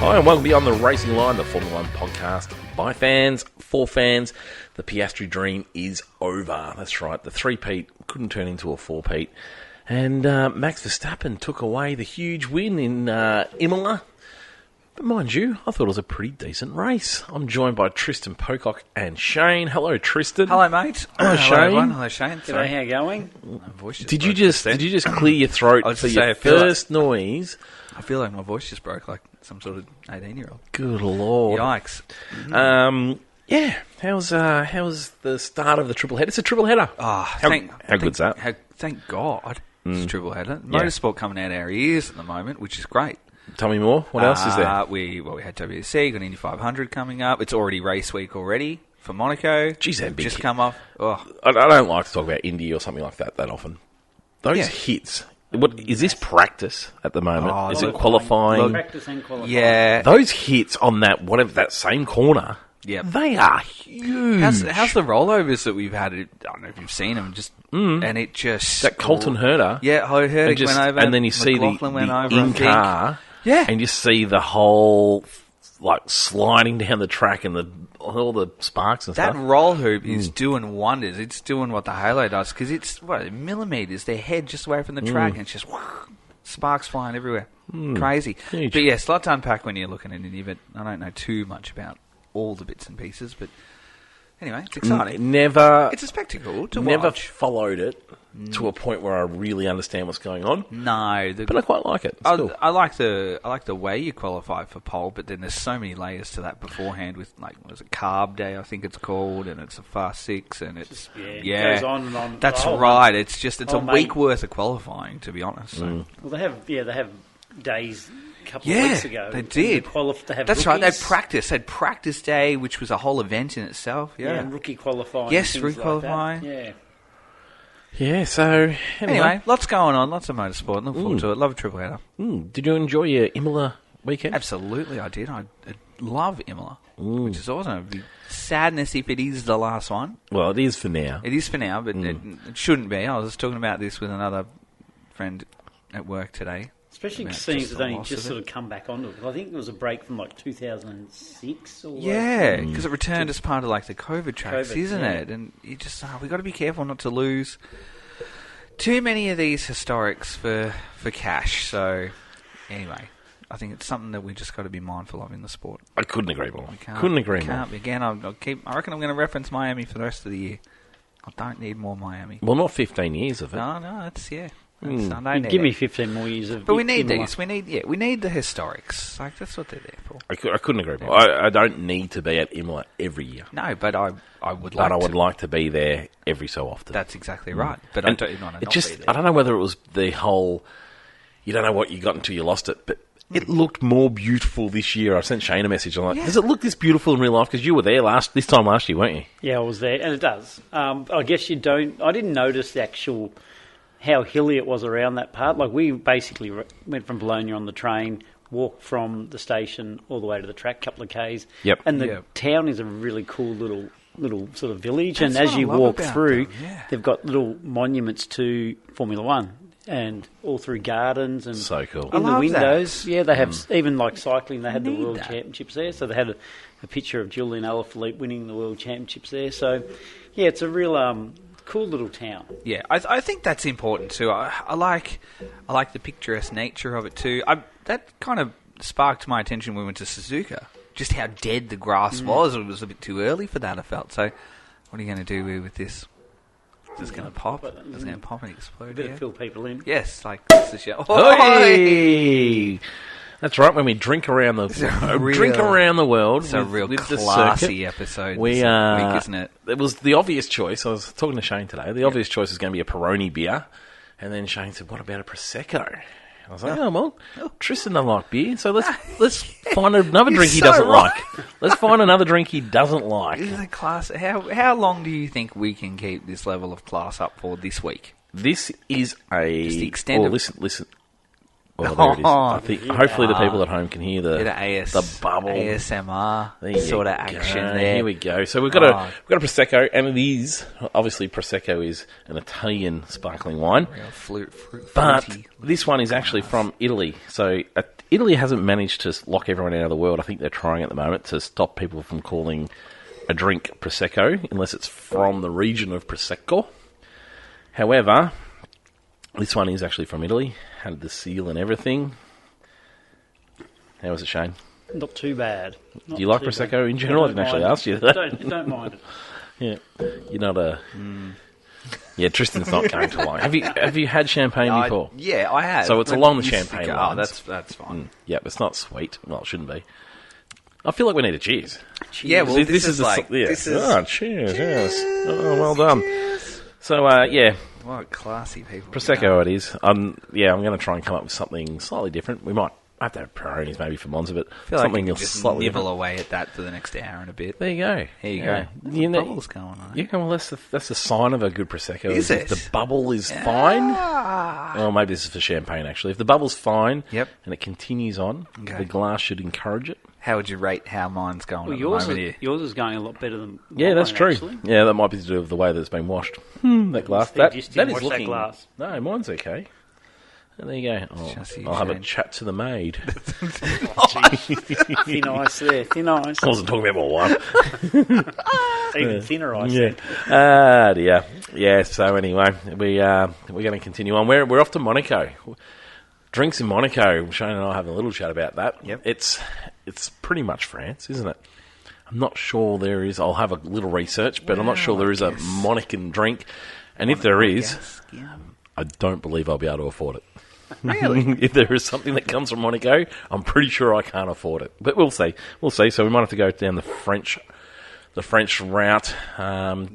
Hi and welcome Beyond the Racing Line, the Formula 1 podcast by fans, for fans. The Piastri dream is over. That's right, the three-peat couldn't turn into a four-peat. And Max Verstappen took away the huge win in Imola. But mind you, I thought it was a pretty decent race. I'm joined by Tristan Pocock and Shane. Hello, Tristan. Hello, mate. Hello, Shane. Everyone. Hello, Shane. G'day, how you going? My voice Did you just clear your throat for your first noise? I feel like my voice just broke like some sort of 18-year-old. Good Lord. Yikes. Yeah, how's the start of the triple header? It's a triple header. How good's that? Thank God it's a triple header. Motorsport coming out our ears at the moment, which is great. Tell me more. What else is there? We had WC, got Indy 500 coming up. It's already race week already for Monaco. Jeez, that big just hit. come off. Oh. I don't like to talk about Indy or something like that often. Those hits. What is this practice at the moment? Is it qualifying? Practice and qualifying. Yeah. Those hits on that same corner. Yeah, they are huge. How's the rollovers that we've had? I don't know if you've seen them. And it just that Colton Herder. Yeah, Herder went over, and then you see the in car. Yeah, and you see the whole sliding down the track and all the sparks and that stuff. That roll hoop is doing wonders. It's doing what the Halo does because it's millimeters. Their head just away from the track, and it's just sparks flying everywhere. Crazy. Huge. But yeah, a lot to unpack when you're looking at it. But I don't know too much about all the bits and pieces. But anyway, it's exciting. It's a spectacle to watch. Never followed it to a point where I really understand what's going on. No, but I quite like it. Cool. I like the way you qualify for pole, but then there's so many layers to that beforehand with what is it, Carb Day I think it's called, and it's a Fast Six, and it's it goes on and on. That's right. It's a week worth of qualifying, to be honest. So. Well, they have days. Couple of weeks ago. They did. That's rookies. Right. They had practice day, which was a whole event in itself. Yeah, and rookie qualifying. Yes, rookie qualifying. Yeah. So anyway, lots going on, lots of motorsport. Look forward to it. Love a triple header. Did you enjoy your Imola weekend? Absolutely, I did. I love Imola, which is awesome. It'd be sadness if it is the last one. Well, it is for now. It is for now, but it shouldn't be. I was talking about this with another friend at work today. Especially seeing it's only just sort of come back onto it. I think it was a break from 2006 or yeah, because it returned as part of the COVID tracks, isn't it? And you just we've got to be careful not to lose too many of these historics for cash. So anyway, I think it's something that we just got to be mindful of in the sport. I couldn't agree more. Couldn't agree more. Again, I reckon I'm going to reference Miami for the rest of the year. I don't need more Miami. Well, not 15 years of it. No, it's give me 15 more years of. But we need these. We need the historics. That's what they're there for. I couldn't agree more. I don't need to be at Imola every year. No, but I would like. But I would like to be there every so often. That's exactly right. But I don't know whether it was the whole. You don't know what you got until you lost it, but it looked more beautiful this year. I sent Shane a message. I'm like, does it look this beautiful in real life? Because you were there this time last year, weren't you? Yeah, I was there, and it does. I guess you don't. I didn't notice the actual. How hilly it was around that part. We basically went from Bologna on the train, walked from the station all the way to the track, couple of Ks. Yep. And the town is a really cool little sort of village. That's and as you walk through, they've got little monuments to Formula One and all through gardens and so cool. In the windows. That. Yeah, they have even cycling. They had the World Championships there, so they had a picture of Julian Alaphilippe winning the World Championships there. So yeah, it's a real. Cool little town. Yeah, I think that's important too. I like the picturesque nature of it too. That kind of sparked my attention when we went to Suzuka. Just how dead the grass was. It was a bit too early for that, I felt. So, what are you going to do with this? It's just going to pop. It's going to pop and explode. Better fill people in. Yes, this is your... Hey! That's right. When we drink around the world, it's a real classy episode. Week, isn't it? It was the obvious choice. I was talking to Shane today. The obvious choice is going to be a Peroni beer, and then Shane said, "What about a prosecco?" I was like, "Oh well, Tristan doesn't like beer, so let's find another drink he doesn't like. Let's find another drink he doesn't like." This is a class. How long do you think we can keep this level of class up for this week? This is just the extent of listen. Well, there it is. I think hopefully the people at home can hear the bubble ASMR sort of action there. Here we go. So we've got a prosecco, and it is obviously prosecco is an Italian sparkling wine, fruity. but this one is actually from Italy. So Italy hasn't managed to lock everyone out of the world. I think they're trying at the moment to stop people from calling a drink prosecco unless it's from the region of Prosecco. However, this one is actually from Italy. Had the seal and everything. How was it, Shane? Not too bad. Do you like Prosecco in general? I didn't actually ask you that. Don't mind it. Yeah, you're not a. Yeah, Tristan's not going to like. Have you had champagne before? Yeah, I have. So it's along the champagne lines. That's fine. Yeah, it's not sweet. Well, it shouldn't be. I feel like we need a cheers. Yeah, well, this is cheers. Yes. Oh, well done. So, yeah. What classy people. Prosecco it is. I'm going to try and come up with something slightly different. We might have to have Peroni's maybe for Monza, but I feel something like you can just slightly nibble different. away at that for the next hour and a bit. There you go. Here you go. You know, bubbles going on. Yeah, well, that's the sign of a good Prosecco. Is it? If the bubble is fine. Well, maybe this is for champagne, actually. If the bubble's fine and it continues on, the glass should encourage it. How would you rate how mine's going at the yours moment here? Yours is going a lot better than Yeah, that's mine, true. actually. Yeah, that might be to do with the way that it's been washed. That glass. That is looking... that glass. No, mine's okay. And there you go. I'll have a chat to the maid. Thin ice there, thin ice. I wasn't talking about my wife. Even thinner ice. Yeah. Dear. Yeah, so anyway, we're going to continue on. We're off to Monaco. Drinks in Monaco. Shane and I have a little chat about that. Yep. It's pretty much France, isn't it? I'm not sure there is. I'll have a little research, but I'm not sure there is a Monacan drink. And if there is, I don't believe I'll be able to afford it. Really? If there is something that comes from Monaco, I'm pretty sure I can't afford it. But we'll see. So we might have to go down the French route,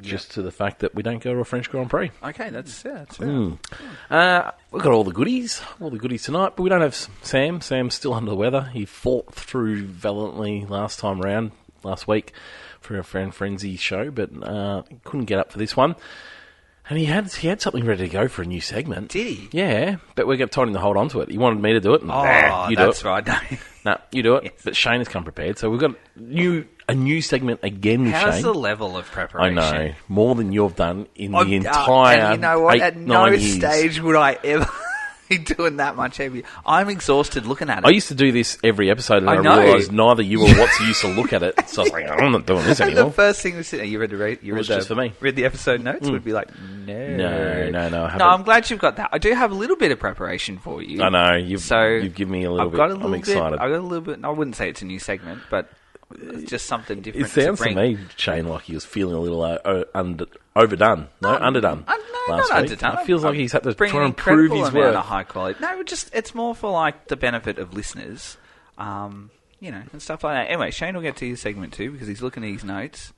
just to the fact that we don't go to a French Grand Prix. Okay, that's fair. We've got all the goodies tonight, but we don't have Sam. Sam's still under the weather. He fought through valiantly last week for our friend Frenzy show, but couldn't get up for this one. And he had something ready to go for a new segment. Did he? Yeah, but we got told him to hold on to it. He wanted me to do it. And, you that's do it. right. No, you do it. Yes. But Shane has come prepared, so we've got a new segment again with How's Shane. the level of preparation? I know, more than you've done in the entire. And you know what? 8, At 9 no years. stage would I ever be doing that much heavy. I'm exhausted looking at it. I used to do this every episode, and I know. realised neither you or Watson used to look at it. So I was like, I'm not doing this anymore. The first thing was sitting. You read just for me. Read the episode notes. Would be like, no, I haven't. No, I'm glad you've got that. I do have a little bit of preparation for you. I know you've given me a little I've bit. got a little I'm bit. excited. I've got a little bit. I wouldn't say it's a new segment, but it's just something different. It sounds to bring. to me, Shane, like he was feeling a little overdone. Underdone. Not underdone. It feels like he's had to bring try an and prove his amount worth. of high quality. No, it's more for like the benefit of listeners, and stuff like that. Anyway, Shane will get to his segment too because he's looking at his notes.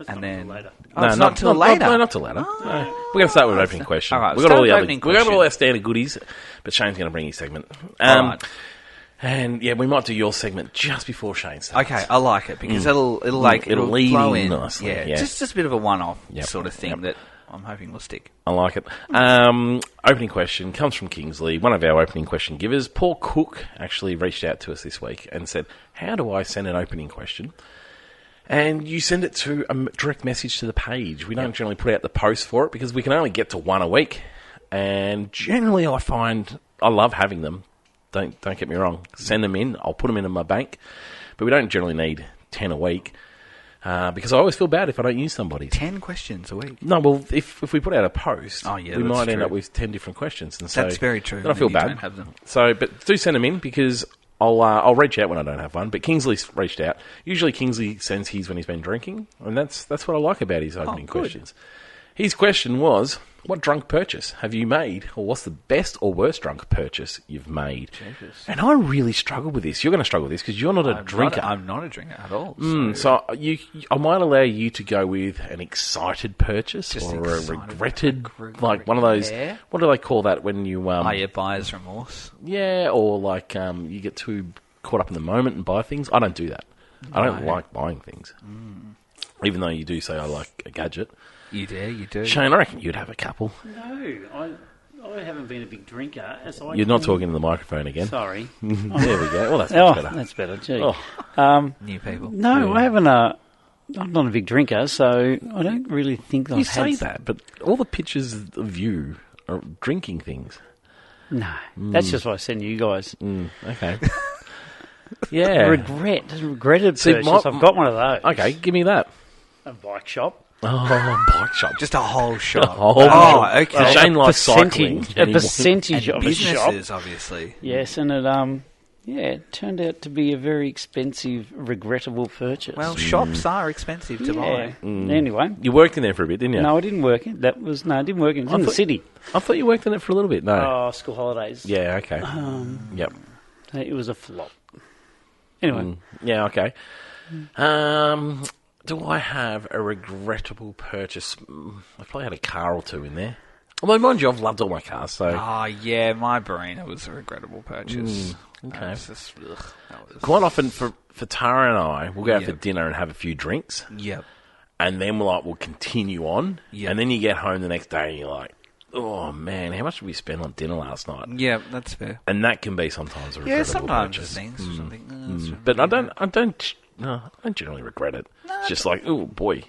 Not then later. It's not till later. No, not till later. No. We're going to start with an opening question. All right, we've got all question. our standard goodies, but Shane's going to bring his segment. All right. And yeah, we might do your segment just before Shane starts. Okay, I like it because it'll lead flow in in nicely. Yeah. Just a bit of a one-off sort of thing that I'm hoping will stick. I like it. Opening question comes from Kingsley, one of our opening question givers. Paul Cook actually reached out to us this week and said, how do I send an opening question? And you send it to a direct message to the page. We don't generally put out the post for it because we can only get to one a week. And generally I find I love having them. Don't get me wrong. Send them in. I'll put them into my bank. But we don't generally need 10 a week because I always feel bad if I don't use somebody. 10 questions a week? No, well, if we put out a post, we might end true. up with 10 different questions. And so that's very true. Then I feel bad. Don't have them. So, but do send them in because I'll reach out when I don't have one. But Kingsley's reached out. Usually Kingsley sends his when he's been drinking, and that's what I like about his opening questions. His question was, what drunk purchase have you made, or what's the best or worst drunk purchase you've made? Jesus. And I really struggle with this. You're going to struggle with this because you're not a drinker. I'm not a drinker at all. So I might allow you to go with an excited purchase or a regretted, like one of those. Yeah. What do they call that when you? Buyer's remorse. Yeah, or like you get too caught up in the moment and buy things. I don't do that. I don't like buying things, even though you do say I like a gadget. You do. Shane, I reckon you'd have a couple. No, I haven't been a big drinker. You're not talking to the microphone again. Sorry. There we go. Well, that's much better. That's better. Gee. New people. No, I haven't. I'm not a big drinker, so I don't really think I've You had... say that, but all the pictures of you are drinking things. No, that's just what I send you guys. Okay. Yeah. Regretted See, purchase. I've got one of those. Okay, give me that. A bike shop. Oh, bike shop. Just a whole shop. Oh, okay. Shane likes cycling. A percentage of a shop. Businesses, obviously. Yes, and it turned out to be a very expensive, regrettable purchase. Well, shops are expensive to buy. Anyway. You worked in there for a bit, didn't you? No, I didn't work in it. I didn't work in it. It was in the city. I thought you worked in it for a little bit. No. Oh, school holidays. Yeah, okay. Yep. It was a flop. Anyway. Yeah, okay. Do I have a regrettable purchase? I probably had a car or two in there. Although, mind you, I've loved all my cars, so... Oh, yeah, my Barina was a regrettable purchase. Okay. Just, Quite often, for Tara and I, we'll go out for dinner and have a few drinks. Yep. And then we'll continue on. Yep. And then you get home the next day and you're like, oh, man, how much did we spend on dinner last night? Yeah, that's fair. And that can be sometimes a regrettable Yeah, sometimes purchase. things. But I don't generally regret it. It's just like, oh, boy.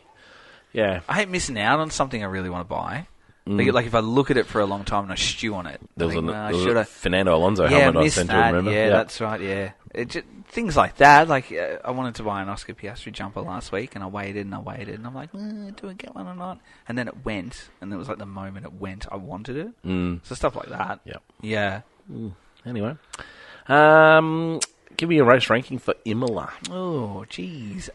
Yeah. I hate missing out on something I really want to buy. Like if I look at it for a long time and I stew on it. There was I a Fernando Alonso yeah, helmet I missed sent that. to him, remember? Yeah, that's right, yeah. Things like that. Like, I wanted to buy an Oscar Piastri jumper last week, and I waited, and I'm like, do I get one or not? And then it went, and it was like the moment it went, I wanted it. So stuff like that. Yep. Yeah. Anyway. Give me a race ranking for Imola. Oh, geez.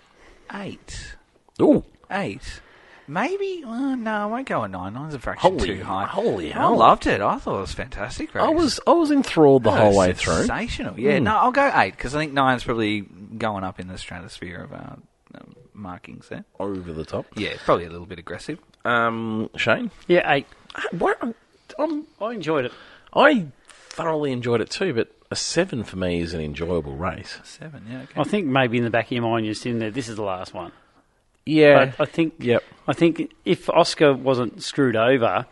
8. Ooh. 8. Maybe, no, I won't go a 9. 9's a fraction too high. Holy I hell. loved it. I thought it was fantastic race. I was enthralled the whole way through. Sensational. Yeah, no, I'll go 8 because I think 9's probably going up in the stratosphere of our markings there. Over the top. Yeah, probably a little bit aggressive. Shane? Yeah, 8. I enjoyed it. I thoroughly enjoyed it too, but a 7 for me is an enjoyable race. 7, yeah, okay. I think maybe in the back of your mind you're sitting there, this is the last one. Yeah. But I think if Oscar wasn't screwed over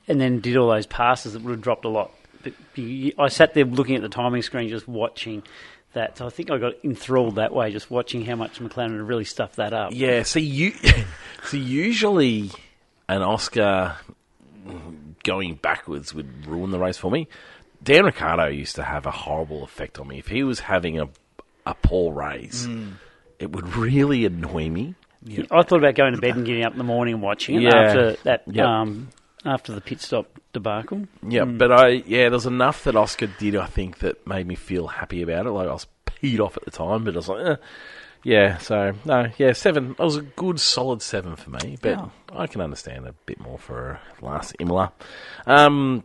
and then did all those passes, it would have dropped a lot. But I sat there looking at the timing screen just watching that. So I think I got enthralled that way, just watching how much McLaren had really stuffed that up. Yeah, see, usually an Oscar going backwards would ruin the race for me. Dan Ricciardo used to have a horrible effect on me. If he was having a poor race... It would really annoy me. Yep. I thought about going to bed and getting up in the morning and watching it after that. After the pit stop debacle. Yeah, but there's enough that Oscar did, I think, that made me feel happy about it. Like, I was peed off at the time, but I was like, so, 7. It was a good, solid 7 for me, but I can understand a bit more for last Imola. Who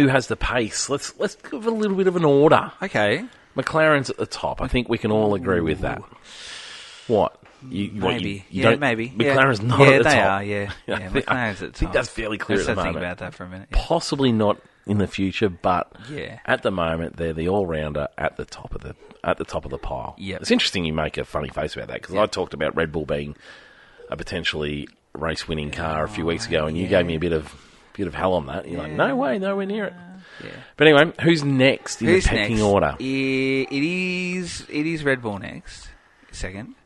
has the pace? Let's give a little bit of an order. Okay. McLaren's at the top. I think we can all agree with that. What? Maybe. Maybe. McLaren's not at the top. They are, yeah. McLaren's at the top. I think that's fairly clear at the moment. Think about that for a minute. Yeah. Possibly not in the future, but at the moment they're the all-rounder at the top of the pile. Yep. It's interesting you make a funny face about that because I talked about Red Bull being a potentially race-winning car a few weeks ago, and you gave me a bit of hell on that. You're like, no way, nowhere near it. Yeah. But anyway, who's next in the pecking order? It is Red Bull next. Second.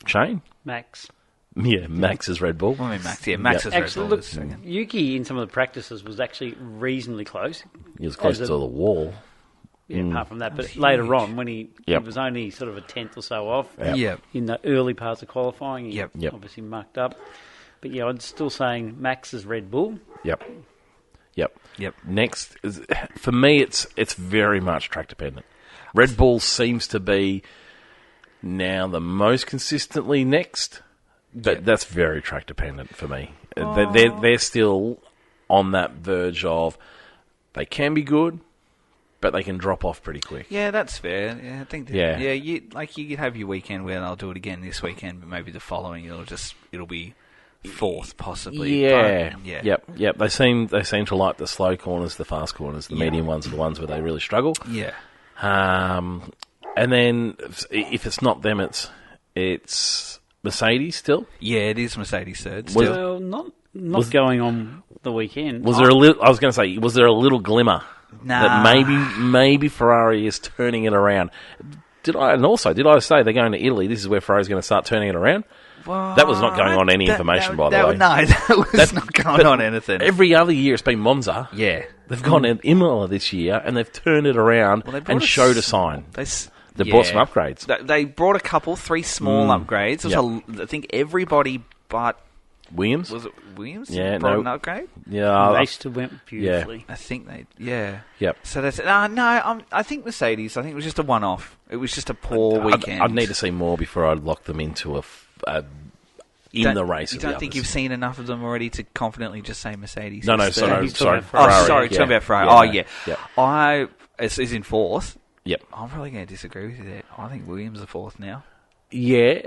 Shane? Max. Yeah, Max is Red Bull. I mean, Max. Yeah, Max is Red Bull. Look, Yuki in some of the practices was actually reasonly close. He was close to the wall. Yeah, apart from that. But later on, when he was only sort of a tenth or so off in the early parts of qualifying, he obviously mucked up. But yeah, I'm still saying Max is Red Bull. Yep. Next, for me, it's very much track dependent. Red Bull seems to be now the most consistently next, but that's very track dependent for me. They're still on that verge of they can be good, but they can drop off pretty quick. Yeah, that's fair. Yeah, I think. You could have your weekend where they'll do it again this weekend, but maybe the following it'll be fourth possibly. Yeah. Yep. They seem to like the slow corners, the fast corners, the medium ones are the ones where they really struggle. Yeah. And then if it's not them, it's Mercedes still. Yeah, it is Mercedes third. Still. Well, Not going on the weekend. Was there a little? I was going to say, was there a little glimmer that maybe Ferrari is turning it around? Did I say they're going to Italy? This is where Ferrari's going to start turning it around. Well, that was not going on any information, by the way. No, that was not going on anything. Every other year it's been Monza. Yeah. They've gone to Imola this year, and they've turned it around and showed a sign. They brought some upgrades. They brought a couple, 3 small upgrades. I think everybody but... Williams? Was it Williams? Yeah, brought an upgrade? Yeah. They still went beautifully. Yeah. I think they... Yeah. Yep. So that's... I think Mercedes, I think it was just a one-off. It was just a poor weekend. I'd need to see more before I'd lock them into the race. You don't think you've seen enough of them already to confidently just say Mercedes? No, sorry. Ferrari. Talking about Ferrari. Yeah. It's in 4th. Yep. I'm probably going to disagree with you there. I think Williams are 4th now. Yeah,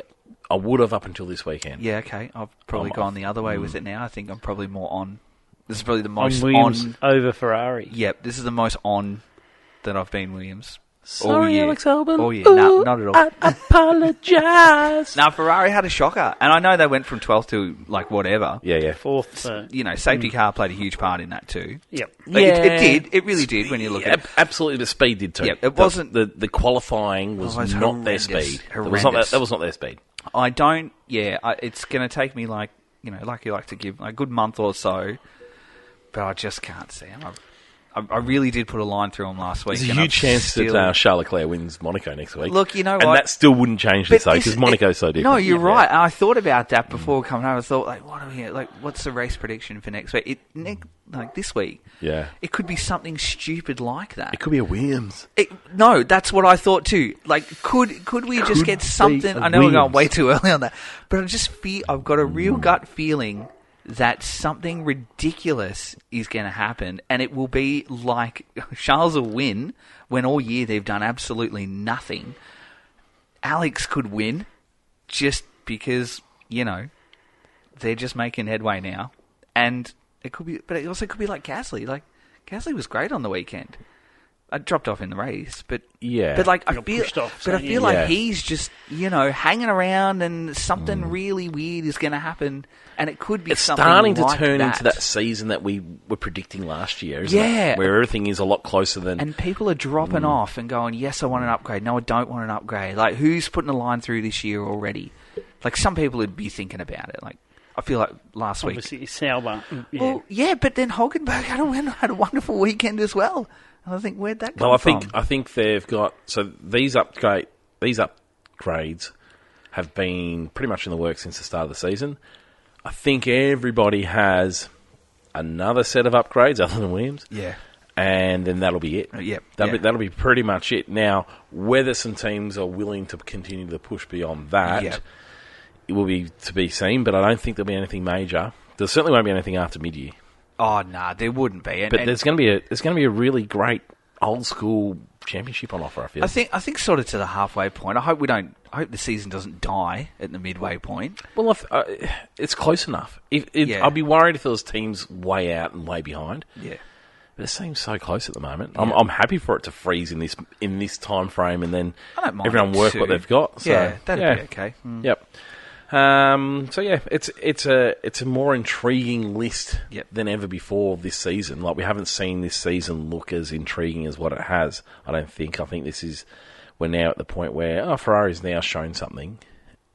I would have up until this weekend. Yeah, okay. I've probably gone the other way with it now. I think I'm probably more on. This is probably the most Williams over Ferrari. Yep, this is the most on that I've been Williams. Sorry, Alex Albon. Oh, yeah. No, not at all. I apologise. Now, Ferrari had a shocker. And I know they went from 12th to, like, whatever. Yeah. 4th. Safety car played a huge part in that too. Yep. It did. It really did when you look at it. Absolutely, the speed did too. Yep, it wasn't... The qualifying was not their speed. Horrendous. That was not their speed. I don't... Yeah, it's going to take me, like you like to give a good month or so. But I just can't see him. I really did put a line through him last week. There's a huge chance that Charles Leclerc wins Monaco next week. Look, you know what? And that still wouldn't change this, though, because Monaco's so different. No, you're right. And I thought about that before coming home. I thought, what's the race prediction for next week? This week. Yeah. It could be something stupid like that. It could be a Williams. No, that's what I thought too. Could we just get something? I know we're going way too early on that, but I just feel I've got a real gut feeling that something ridiculous is going to happen, and it will be like Charles will win when all year they've done absolutely nothing. Alex could win just because, they're just making headway now. And it could be, but it also could be like Gasly. Like, Gasly was great on the weekend. I dropped off in the race, but I feel like he's just hanging around, and something really weird is going to happen, and it could be something starting to like turn that. into that season that we were predicting last year, isn't it? Where everything is a lot closer than... And people are dropping off and going, yes, I want an upgrade. No, I don't want an upgrade. Like, who's putting a line through this year already? Like, some people would be thinking about it. Like, I feel like last week... Obviously, Sauber. Yeah. Well, yeah, but then Hulkenberg had a wonderful weekend as well. And I think, where'd that come from? I think they've got... So these upgrades have been pretty much in the works since the start of the season. I think everybody has another set of upgrades other than Williams. Yeah. And then that'll be it. Yep. That'll be pretty much it. Now, whether some teams are willing to continue to push beyond that, it will be to be seen, but I don't think there'll be anything major. There certainly won't be anything after mid-year. Oh, no, there wouldn't be. But there's going to be a really great old school championship on offer, I feel. I think sort of to the halfway point. I hope the season doesn't die at the midway point. Well, it's close enough. I'd be worried if there was teams way out and way behind. Yeah. But it seems so close at the moment. Yeah. I'm happy for it to freeze in this time frame, and then everyone work what they've got. So, that'd be okay. Mm. Yep. It's a more intriguing list than ever before this season. Like, we haven't seen this season look as intriguing as what it has. I don't think. I think we're now at the point where Ferrari's now shown something.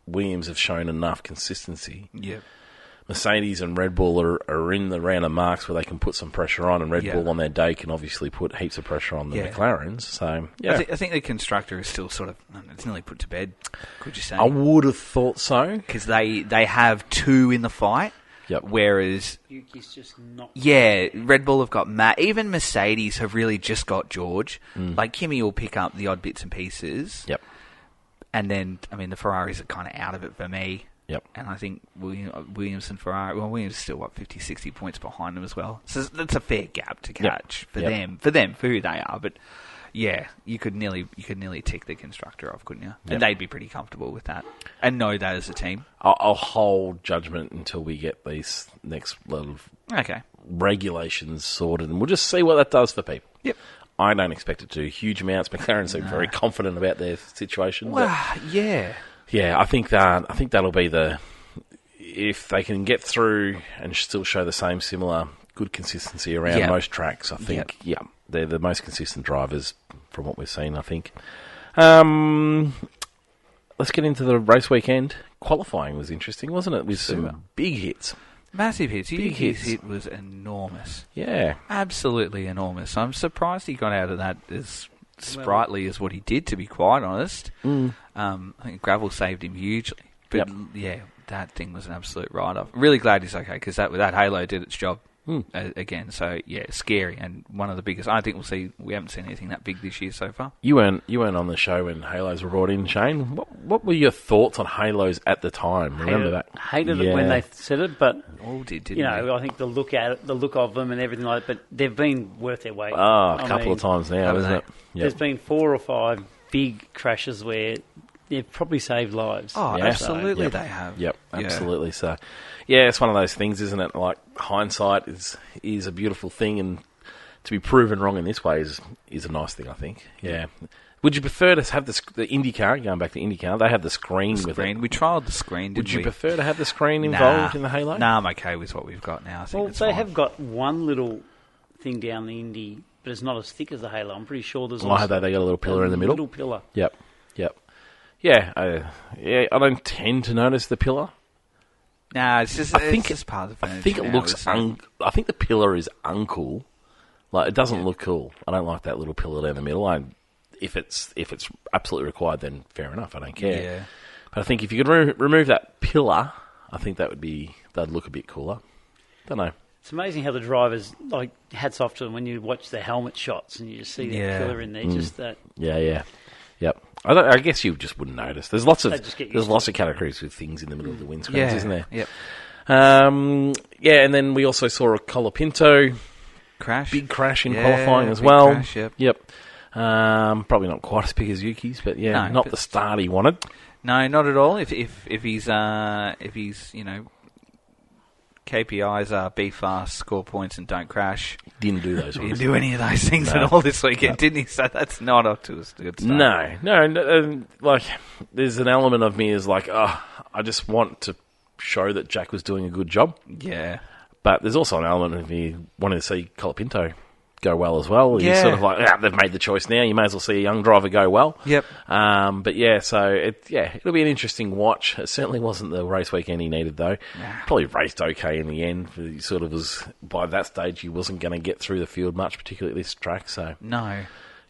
Williams have shown enough consistency. Yep. Mercedes and Red Bull are in the round of marks where they can put some pressure on, and Red Bull on their day can obviously put heaps of pressure on the McLarens. So, I think the constructor is still sort of, it's nearly put to bed, could you say? I would have thought so. Because they have two in the fight, whereas... Yuki's just not... Yeah, Red Bull have got Matt. Even Mercedes have really just got George. Like, Kimi will pick up the odd bits and pieces. Yep. And then, the Ferraris are kind of out of it for me. Yep. And I think Williams and Ferrari... Well, Williams is still, 50, 60 points behind them as well. So that's a fair gap to catch for them, for who they are. But, yeah, you could nearly tick the constructor off, couldn't you? And they'd be pretty comfortable with that. And know that as a team. I'll hold judgment until we get these next level of regulations sorted, and we'll just see what that does for people. Yep. I don't expect it to. Huge amounts. McLaren seem very confident about their situation. Well, yeah. Yeah, I think that'll be if they can get through and still show the same similar good consistency around most tracks, I think, they're the most consistent drivers from what we've seen, I think. Let's get into the race weekend. Qualifying was interesting, wasn't it? With some big hits. Massive hits. Big hits. His hit was enormous. Yeah. Absolutely enormous. I'm surprised he got out of that as sprightly as what he did, to be quite honest. I think gravel saved him hugely. But, that thing was an absolute write-off. Really glad he's okay, because that Halo did its job again. So, scary, and one of the biggest. I think we haven't seen anything that big this year so far. You weren't on the show when Halos were brought in, Shane. What were your thoughts on Halos at the time? Remember that? Hated it when they said it, but all didn't we? I think the look of them and everything like that, but they've been worth their weight. A couple of times now, isn't it? Yep. There's been 4 or 5 big crashes where they've probably saved lives. Oh, absolutely, they have. Yep, absolutely. So, it's one of those things, isn't it? Like, hindsight is a beautiful thing, and to be proven wrong in this way is a nice thing, I think. Yeah. Would you prefer to have the IndyCar, going back to IndyCar, they have the screen with it? We trialled the screen, didn't we? Would you prefer to have the screen involved in the Halo? No, I'm okay with what we've got now. I think they have got one little thing down the Indy, but it's not as thick as the Halo. I'm pretty sure there's also... they got a little pillar in the middle? Little pillar. Yep. Yeah, I don't tend to notice the pillar. Nah, it's just part of the furniture. I think it looks... I think the pillar is uncool. Like, it doesn't look cool. I don't like that little pillar down the middle. If it's absolutely required, then fair enough. I don't care. Yeah. But I think if you could remove that pillar, I think that'd look a bit cooler. Don't know. It's amazing how the drivers, like, hats off to them when you watch their helmet shots and you just see that pillar in there. Just that. Yeah. Yep. I guess you just wouldn't notice. There's lots of categories with things in the middle of the windscreens, isn't there? Yep. And then we also saw a Colapinto crash, big crash in qualifying as well. Crash, yep. Probably not quite as big as Yuki's, but not the start he wanted. No, not at all. If he's KPIs are be fast, score points, and don't crash. Didn't do those. He didn't do any of those things at all this weekend, didn't he? So that's not up to us. No. Like, there's an element of me is like, I just want to show that Jack was doing a good job. Yeah. But there's also an element of me wanting to see Colapinto go well as well. He's sort of like, they've made the choice now. You may as well see a young driver go well. Yep. So it'll be an interesting watch. It certainly wasn't the race weekend he needed, though. Nah. Probably raced okay in the end. He sort of was, by that stage, he wasn't going to get through the field much, particularly at this track. So no.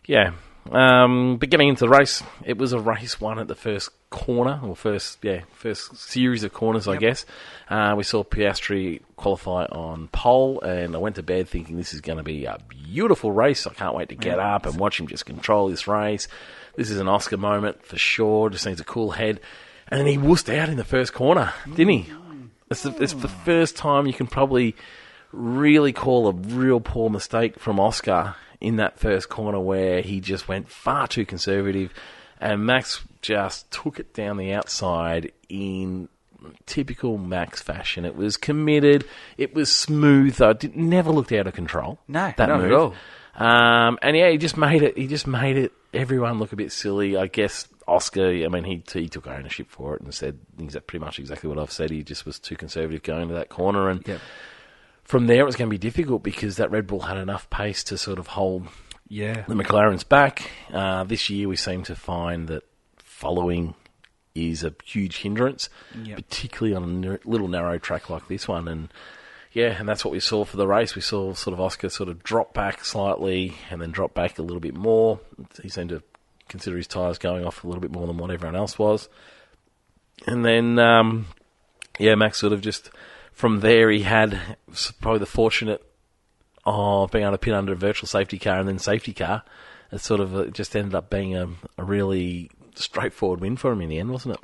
Yeah. But getting into the race, it was a race won at the first corner, or first series of corners, I guess. We saw Piastri qualify on pole, and I went to bed thinking this is going to be a beautiful race. I can't wait to get up and watch him just control this race. This is an Oscar moment for sure. Just needs a cool head. And then he wussed out in the first corner, didn't he? It's the first time you can probably really call a real poor mistake from Oscar in that first corner, where he just went far too conservative, and Max just took it down the outside in typical Max fashion. It was committed, it was smooth, though. It never looked out of control. No, that not move. At all. He just made it. Everyone look a bit silly. I guess Oscar, I mean, he took ownership for it and said pretty much exactly what I've said. He just was too conservative going to that corner, and from there, it was going to be difficult because that Red Bull had enough pace to sort of hold the McLarens back. This year, we seem to find that following is a huge hindrance, particularly on a little narrow track like this one. And that's what we saw for the race. We saw sort of Oscar sort of drop back slightly and then drop back a little bit more. He seemed to consider his tyres going off a little bit more than what everyone else was. And then, Max sort of just... From there, he had probably the fortunate of being able to pin under a virtual safety car and then safety car. It sort of just ended up being a really straightforward win for him in the end, wasn't it?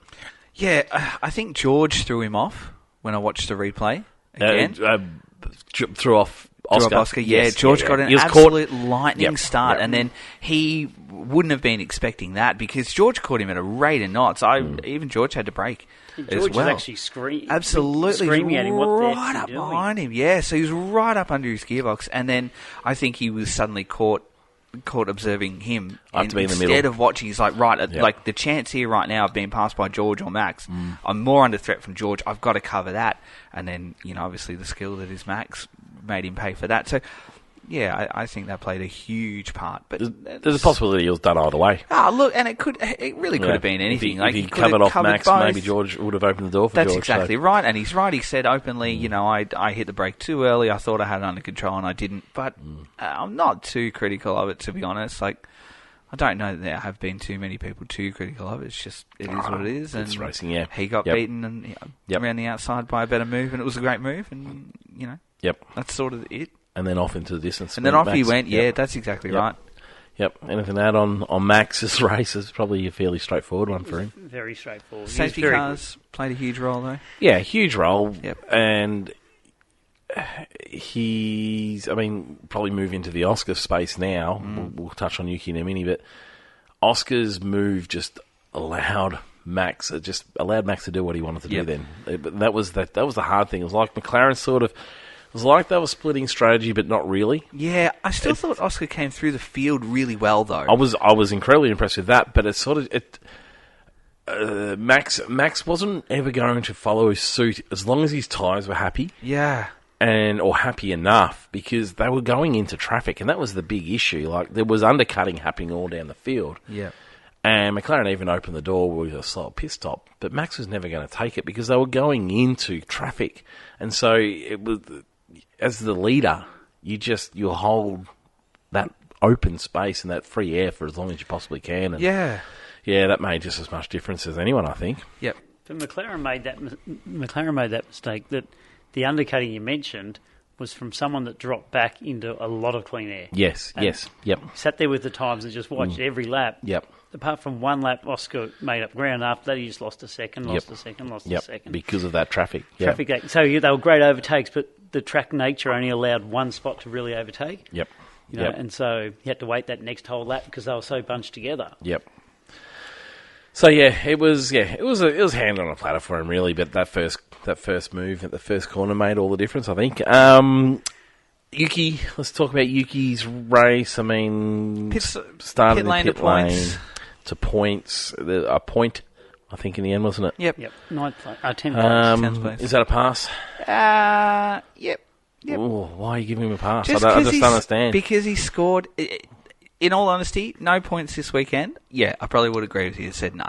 Yeah, I think George threw him off when I watched the replay again. Threw off Oscar. Yeah, George got an absolute lightning start, and then he wouldn't have been expecting that because George caught him at a rate of knots. Even George had to brake. George was actually screaming at him. Right up behind him, so he was right up under his gearbox, and then I think he was suddenly caught caught observing him. I have to be in the instead middle. of watching, he's like, right, like the chance here right now of being passed by George or Max, I'm more under threat from George. I've got to cover that. And then, obviously the skill that is Max made him pay for that. So, yeah, I think that played a huge part. But There's a possibility it was done either way. Look, and it really could have been anything. If he covered off Max, both. maybe George would have opened the door for That's George. exactly right, and he's right. He said openly, I hit the brake too early. I thought I had it under control, and I didn't. But I'm not too critical of it, to be honest. Like, I don't know that there have been too many people too critical of it. It's just, it is what it is. And it's racing, yeah. He got beaten and around the outside by a better move, and it was a great move, and, that's sort of it. And then off into the distance. And then off he Max. went, that's exactly right. Yep. Anything to add on Max's race? Is probably a fairly straightforward one for him. Very straightforward. Safety cars played a huge role, though. Yeah, huge role. Yep. And probably move into the Oscar space now. We'll touch on Yuki in a minute, but Oscar's move just allowed Max to do what he wanted to do then. But that was the hard thing. It was like McLaren it was like they were splitting strategy, but not really. Yeah, I still thought Oscar came through the field really well, though. I was incredibly impressed with that, but it's sort of Max wasn't ever going to follow his suit as long as his tyres were happy. Yeah. Or happy enough, because they were going into traffic, and that was the big issue. Like, there was undercutting happening all down the field. Yeah. And McLaren even opened the door with a slow pit stop, but Max was never going to take it because they were going into traffic. And so it was, as the leader, you'll hold that open space and that free air for as long as you possibly can. And yeah, that made just as much difference as anyone, I think. Yep. But McLaren made that mistake that the undercutting you mentioned was from someone that dropped back into a lot of clean air. Yes, yep. Sat there with the times and just watched every lap. Yep. Apart from one lap, Oscar made up ground. After that, he just lost a second, lost a second. Because of that traffic. Traffic. So they were great overtakes, but the track nature only allowed one spot to really overtake. Yep. And so you had to wait that next whole lap because they were so bunched together. Yep. So it was hand on a platter for him really, but that first move at the first corner made all the difference, I think. Yuki, let's talk about Yuki's race. Started in pit lane to points. A point, I think, in the end, wasn't it? Yep. 10 points. Is that a pass? Yep. Ooh, why are you giving him a pass? I just don't understand. Because he scored. In all honesty, no points this weekend. Yeah, I probably would agree with you and said no.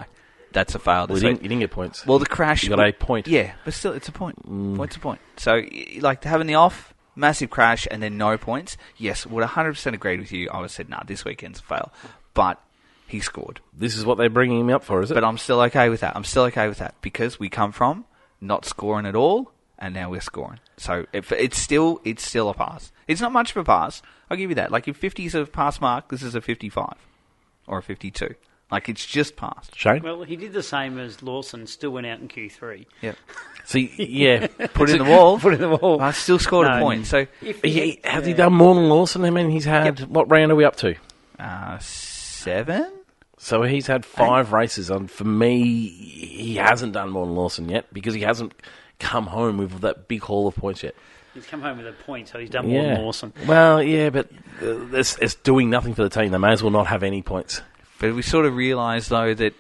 That's a fail this week. You didn't get points. Well, the crash... You got a point. Yeah, but still, it's a point. Point's a point. So, like, having the off, massive crash, and then no points, yes, would 100% agree with you. I would have said, nah, this weekend's a fail. But he scored. This is what they're bringing him up for, is it? But I'm still okay with that. Because we come from not scoring at all, and now we're scoring. So, it's still a pass. It's not much of a pass. I'll give you that. Like, if 50 is a pass mark, this is a 55. Or a 52. Like, it's just passed. Shane? Well, he did the same as Lawson, still went out in Q3. Yep. See, yeah. Put it in the wall. Put it in the wall. I still scored a point. So has he done more than Lawson? I mean, he's had... What round are we up to? 7? So he's had 5 races. And for me, he hasn't done more than Lawson yet because he hasn't come home with that big haul of points yet. He's come home with a point, so he's done more than Lawson. Well, yeah, but it's doing nothing for the team. They may as well not have any points. But we sort of realise, though, that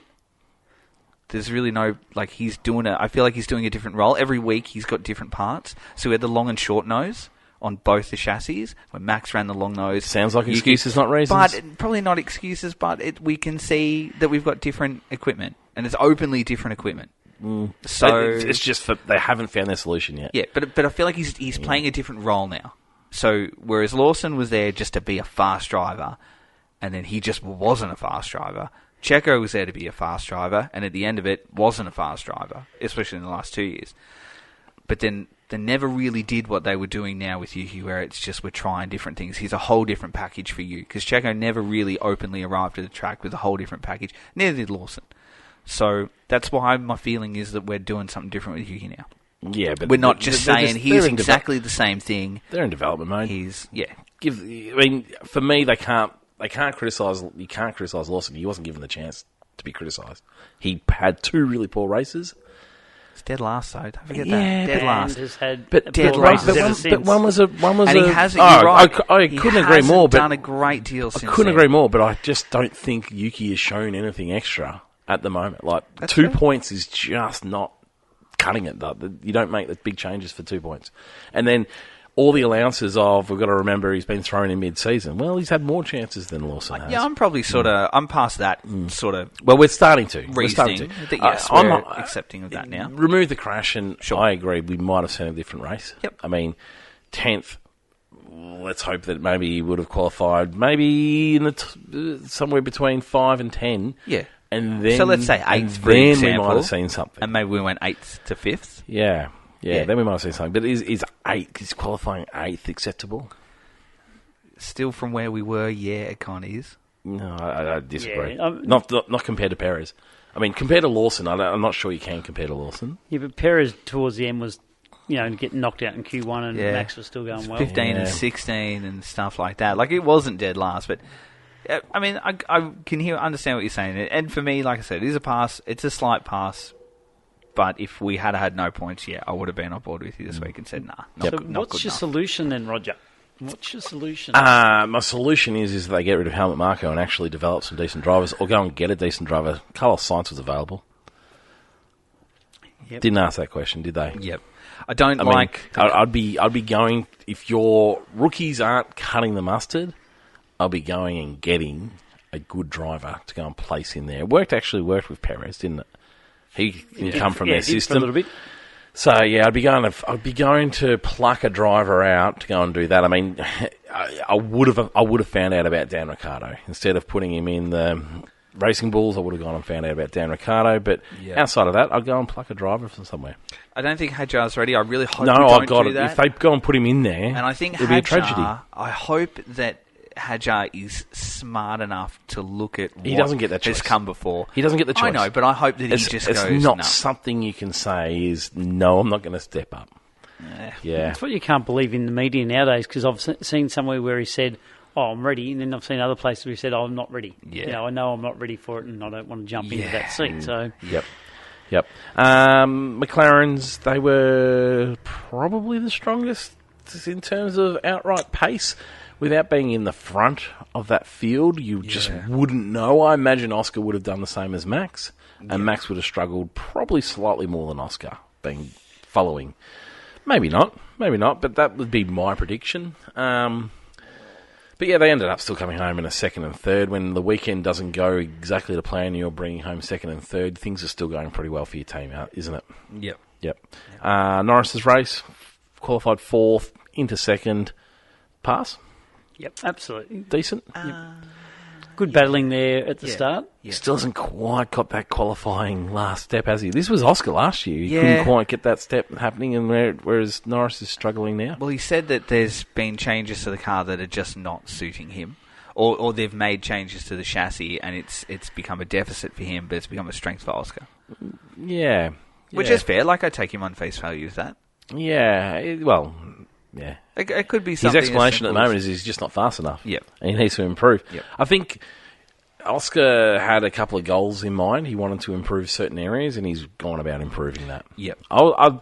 there's really no... Like, he's doing I feel like he's doing a different role. Every week he's got different parts. So we had the long and short nose on both the chassis. When Max ran the long nose... Sounds like excuses, not reasons. But probably not excuses, but we can see that we've got different equipment. And it's openly different equipment. So it's just they haven't found their solution yet. Yeah, but I feel like he's playing a different role now. So whereas Lawson was there just to be a fast driver... and then he just wasn't a fast driver. Checo was there to be a fast driver, and at the end of it, wasn't a fast driver, especially in the last 2 years. But then they never really did what they were doing now with Yuki, where it's just we're trying different things. He's a whole different package for you, because Checo never really openly arrived at the track with a whole different package. Neither did Lawson. So that's why my feeling is that we're doing something different with Yuki now. Yeah, but we're not just saying he's exactly the same thing. They're in development mode. For me, they can't criticise. You can't criticise Lawson. He wasn't given the chance to be criticised. He had 2 really poor races. It's dead last, though. Don't forget Yeah, that. Dead And last. has had But Dead poor last. races but ever one, since. but one was And he hasn't. Oh, You're right. I He couldn't agree hasn't more. But done a great deal I since couldn't then. agree more. But I just don't think Yuki has shown anything extra at the moment. Like That's 2 fair. points is just not cutting it. You don't make the big changes for 2 points, and then. All the allowances of, we've got to remember he's been thrown in mid-season. Well, he's had more chances than Lawson has. Yeah, I'm probably I'm past that sort of Well, we're starting to. We're starting reasoning. to. Yes, I'm we're accepting of that now. Remove the crash, and Sure. I agree, we might have seen a different race. Yep. I mean, 10th, let's hope that maybe he would have qualified maybe in the somewhere between 5 and 10. Yeah. And then, So let's say and 8th, for then example. we might have seen something. And maybe we went 8th to 5th. Yeah, Yeah. then we might have seen something. But is qualifying 8th acceptable? Still from where we were, yeah, it kind of is. No, I disagree. Yeah, not compared to Perez. I mean, compared to Lawson, I'm not sure you can compare to Lawson. Yeah, but Perez towards the end was, getting knocked out in Q1 and Yeah. Max was still going well. 15 and Yeah. 16 and stuff like that. Like, it wasn't dead last, but I mean, I can understand what you're saying. And for me, like I said, it is a pass. It's a slight pass. But if we had no points, yeah, I would have been on board with you this week and said, nah, not, So not what's good your enough. solution then, Roger? What's your solution? My solution is they get rid of Helmut Marko and actually develop some decent drivers, or go and get a decent driver. Carlos Sainz was available. Yep. Didn't ask that question, did they? Yep. I don't I like... mean, I'd be going, if your rookies aren't cutting the mustard, I'll be going and getting a good driver to go and place in there. It actually worked with Perez, didn't it? He can come from their it did for a system. little bit. So yeah, I'd be going to pluck a driver out to go and do that. I mean, I would have found out about Dan Ricciardo instead of putting him in the Racing Bulls. I would have gone and found out about Dan Ricciardo. But Yeah. outside of that, I'd go and pluck a driver from somewhere. I don't think Hajar's ready. I really hope No, we don't I've got do it. that. If they go and put him in there, And I think it'll be a tragedy. Hajar, I hope that Hajar is smart enough to look at He what doesn't get that has choice. come before. He doesn't get the choice. I know, but I hope that he just it's goes, not no. something you can say is, no, I'm not going to step up. Yeah. That's what you can't believe in the media nowadays, because I've seen somewhere where he said, "Oh, I'm ready," and then I've seen other places where he said, "Oh, I'm not ready." Yeah. I know I'm not ready for it, and I don't want to jump into that seat. So Yep. McLarens, they were probably the strongest in terms of outright pace. Without being in the front of that field, you just wouldn't know. I imagine Oscar would have done the same as Max, and Max would have struggled probably slightly more than Oscar, following. Maybe not, but that would be my prediction. But yeah, they ended up still coming home in a second and third. When the weekend doesn't go exactly to plan, you're bringing home second and third, things are still going pretty well for your team, isn't it? Yep. Norris's race, qualified fourth, into second, pass, yep, absolutely decent. good battling there at the Yeah. start. Yeah. Still hasn't quite got that qualifying last step, has he? This was Oscar last year. He Yeah. couldn't quite get that step happening, and whereas Norris is struggling now. Well, he said that there's been changes to the car that are just not suiting him. Or they've made changes to the chassis and it's become a deficit for him, but it's become a strength for Oscar. Yeah. Which is fair. Like, I take him on face value with that. Yeah. Yeah. It could be His something. explanation at as the simple moment is he's just not fast enough. Yep. And he needs to improve. Yep. I think Oscar had a couple of goals in mind. He wanted to improve certain areas, and he's gone about improving that. Yep. And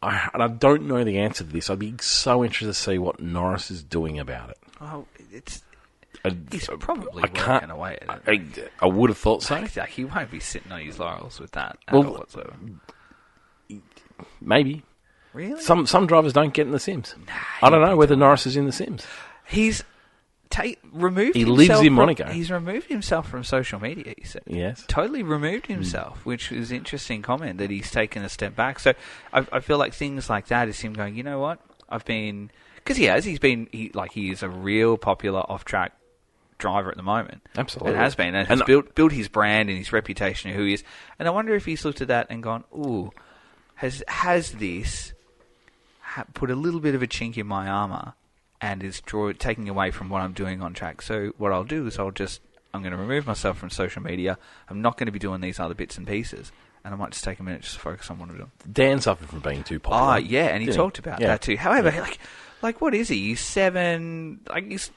I don't know the answer to this. I'd be so interested to see what Norris is doing about it. Oh, he's I probably can't- working away at it. I would have thought so. Like, he won't be sitting on his laurels with that at Well, all whatsoever. Maybe. Really? Some drivers don't get in the Sims. I don't know whether Norris is in the Sims. He's removed He himself lives in from- Monaco. He's removed himself from social media, he said. Yes. Totally removed himself, which is an interesting comment that he's taken a step back. So I feel like things like that is him going, you know what? Because he is a real popular off-track driver at the moment. Absolutely. And has been. And has built his brand and his reputation of who he is. And I wonder if he's looked at that and gone, ooh, has this put a little bit of a chink in my armour and is taking away from what I'm doing on track. So what I'll do is I'm going to remove myself from social media. I'm not going to be doing these other bits and pieces. And I might just take a minute just to focus on what I'm doing. Dan suffered from being too popular. Oh, yeah, and he didn't talked about that too. However, like what is he? He's 7... he's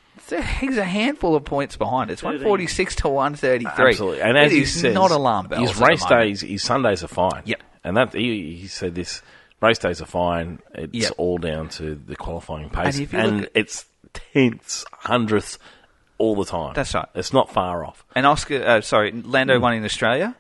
a handful of points behind. It's 146 to 133. Absolutely. And as it he is says, not alarm bells. his race days, his Sundays are fine. Yep. And that he said this race days are fine. It's all down to the qualifying pace, and it's tenths, hundredths all the time. That's right. It's not far off. And Lando won in Australia.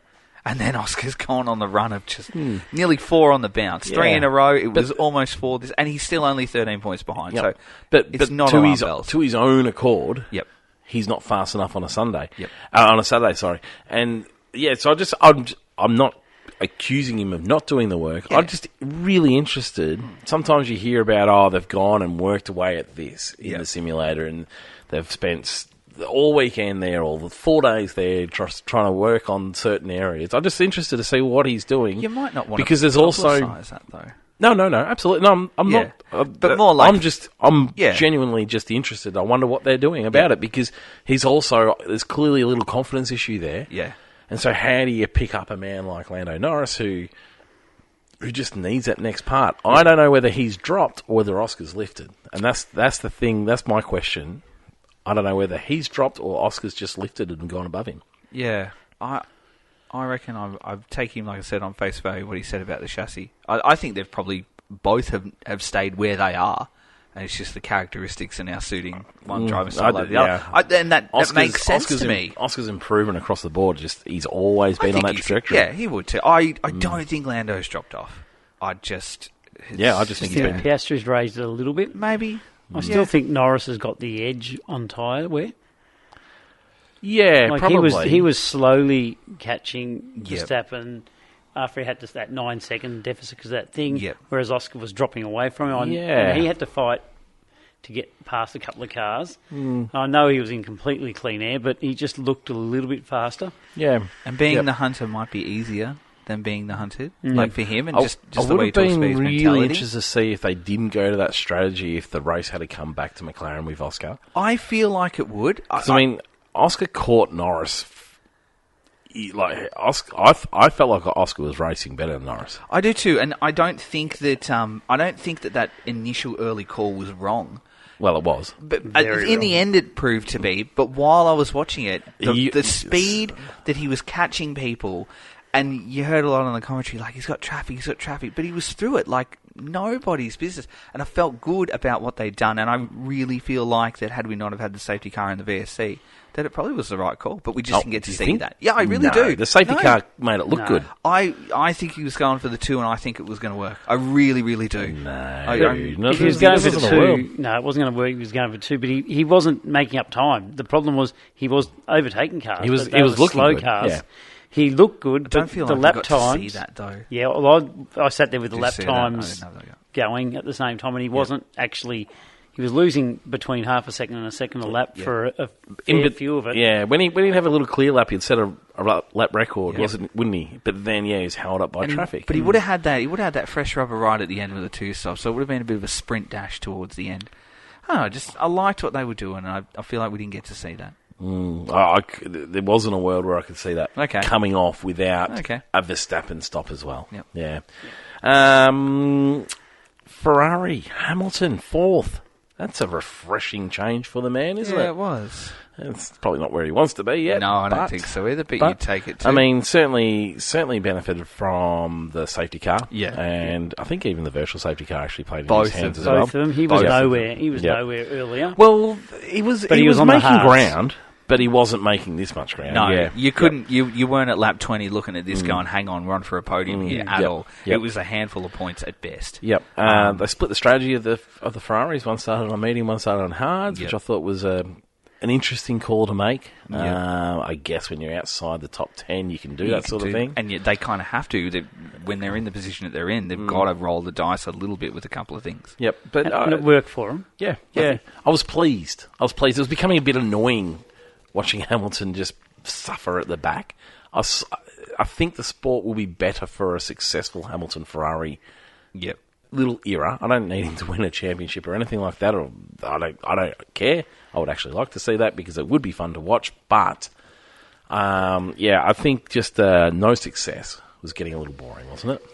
And then Oscar's gone on the run of just nearly 4 on the bounce. 3 in a row. It was almost 4. And he's still only 13 points behind. So it's not to his own accord. Yep. He's not fast enough on a Sunday. Yep. On a Saturday, sorry. And so I'm not accusing him of not doing the work. Yeah. I'm just really interested. Sometimes you hear about, they've gone and worked away at this in the simulator, and they've spent all weekend there, or the 4 days there, just trying to work on certain areas. I'm just interested to see what he's doing. You might not want because to there's also that, though. No, absolutely. No, I'm not. But more like... I'm genuinely just interested. I wonder what they're doing about it, because there's clearly a little confidence issue there. Yeah. And so how do you pick up a man like Lando Norris who just needs that next part? I don't know whether he's dropped or whether Oscar's lifted. And that's the thing. That's my question. I don't know whether he's dropped or Oscar's just lifted and gone above him. Yeah, I reckon I've taken him, like I said, on face value, what he said about the chassis. I think they've probably both have stayed where they are, and it's just the characteristics are now suiting one driver style over the other. And that makes sense to me. Oscar's improvement across the board. He's always been on that trajectory. Yeah, he would too. I don't think Lando's dropped off. I just think he's been... Piastri's raised it a little bit. Maybe. I still think Norris has got the edge on tyre wear. Yeah, probably. He was slowly catching Verstappen after he had that 9-second deficit because of that thing, whereas Oscar was dropping away from him. And he had to fight to get past a couple of cars. I know he was in completely clean air, but he just looked a little bit faster. Yeah. And being the hunter might be easier than being the hunted, like for him, and just the way he talks about his mentality. I would have been really interested to see if they didn't go to that strategy if the race had to come back to McLaren with Oscar. I feel like it would. Oscar caught Norris. I felt like Oscar was racing better than Norris. I do too, and I don't think that initial early call was wrong. Well, it was. But in the end, it proved to be. But while I was watching it, the speed that he was catching people. And you heard a lot on the commentary, like, he's got traffic, but he was through it like nobody's business. And I felt good about what they'd done, and I really feel like that had we not have had the safety car in the VSC, that it probably was the right call, but we just didn't get to see that. Yeah, I really do. The safety car made it look good. I think he was going for the 2, and I think it was going to work. I really, really do. If he was going for 2, no, it wasn't going to work. He was going for 2, but he wasn't making up time. The problem was he was overtaking cars. He was looking slow good. cars. Yeah. He looked good, I don't feel the like lap I got times. to see that though. Yeah, well, I sat there with the lap times that? going at the same time, and he wasn't actually. He was losing between half a second and a second a lap for a fair few of it. Yeah, when he'd have a little clear lap, he'd set a lap record, wouldn't he? But then, he was held up by traffic. But he would have had that. He would have had that fresh rubber right at the end with the 2 stops, so it would have been a bit of a sprint dash towards the end. I liked what they were doing, and I feel like we didn't get to see that. There wasn't a world where I could see that coming off without a Verstappen stop as well. Yep. Yeah. Ferrari, Hamilton, 4th. That's a refreshing change for the man, isn't it? Yeah, it was. It's probably not where he wants to be yet. No, I don't think so either, but you'd take it too. I mean, certainly benefited from the safety car. Yeah. And I think even the virtual safety car actually played in both his hands as well. Both of them. He was nowhere. He was nowhere earlier. Well, he was on making ground. But he wasn't making this much ground. No, you couldn't. You weren't at lap 20 looking at this going, hang on, we're on for a podium here at all. It was a handful of points at best. Yep. They split the strategy of the Ferraris. One started on medium, one started on hards, which I thought was an interesting call to make. I guess when you're outside the top 10, you can do that sort of thing. And yet they kind of have to. When they're in the position that they're in, they've got to roll the dice a little bit with a couple of things. Yep. But and it worked for them. Yeah. I was pleased. It was becoming a bit annoying watching Hamilton just suffer at the back. I think the sport will be better for a successful Hamilton Ferrari little era. I don't need him to win a championship or anything like that. Or I don't care. I would actually like to see that because it would be fun to watch. But I think just no success was getting a little boring, wasn't it?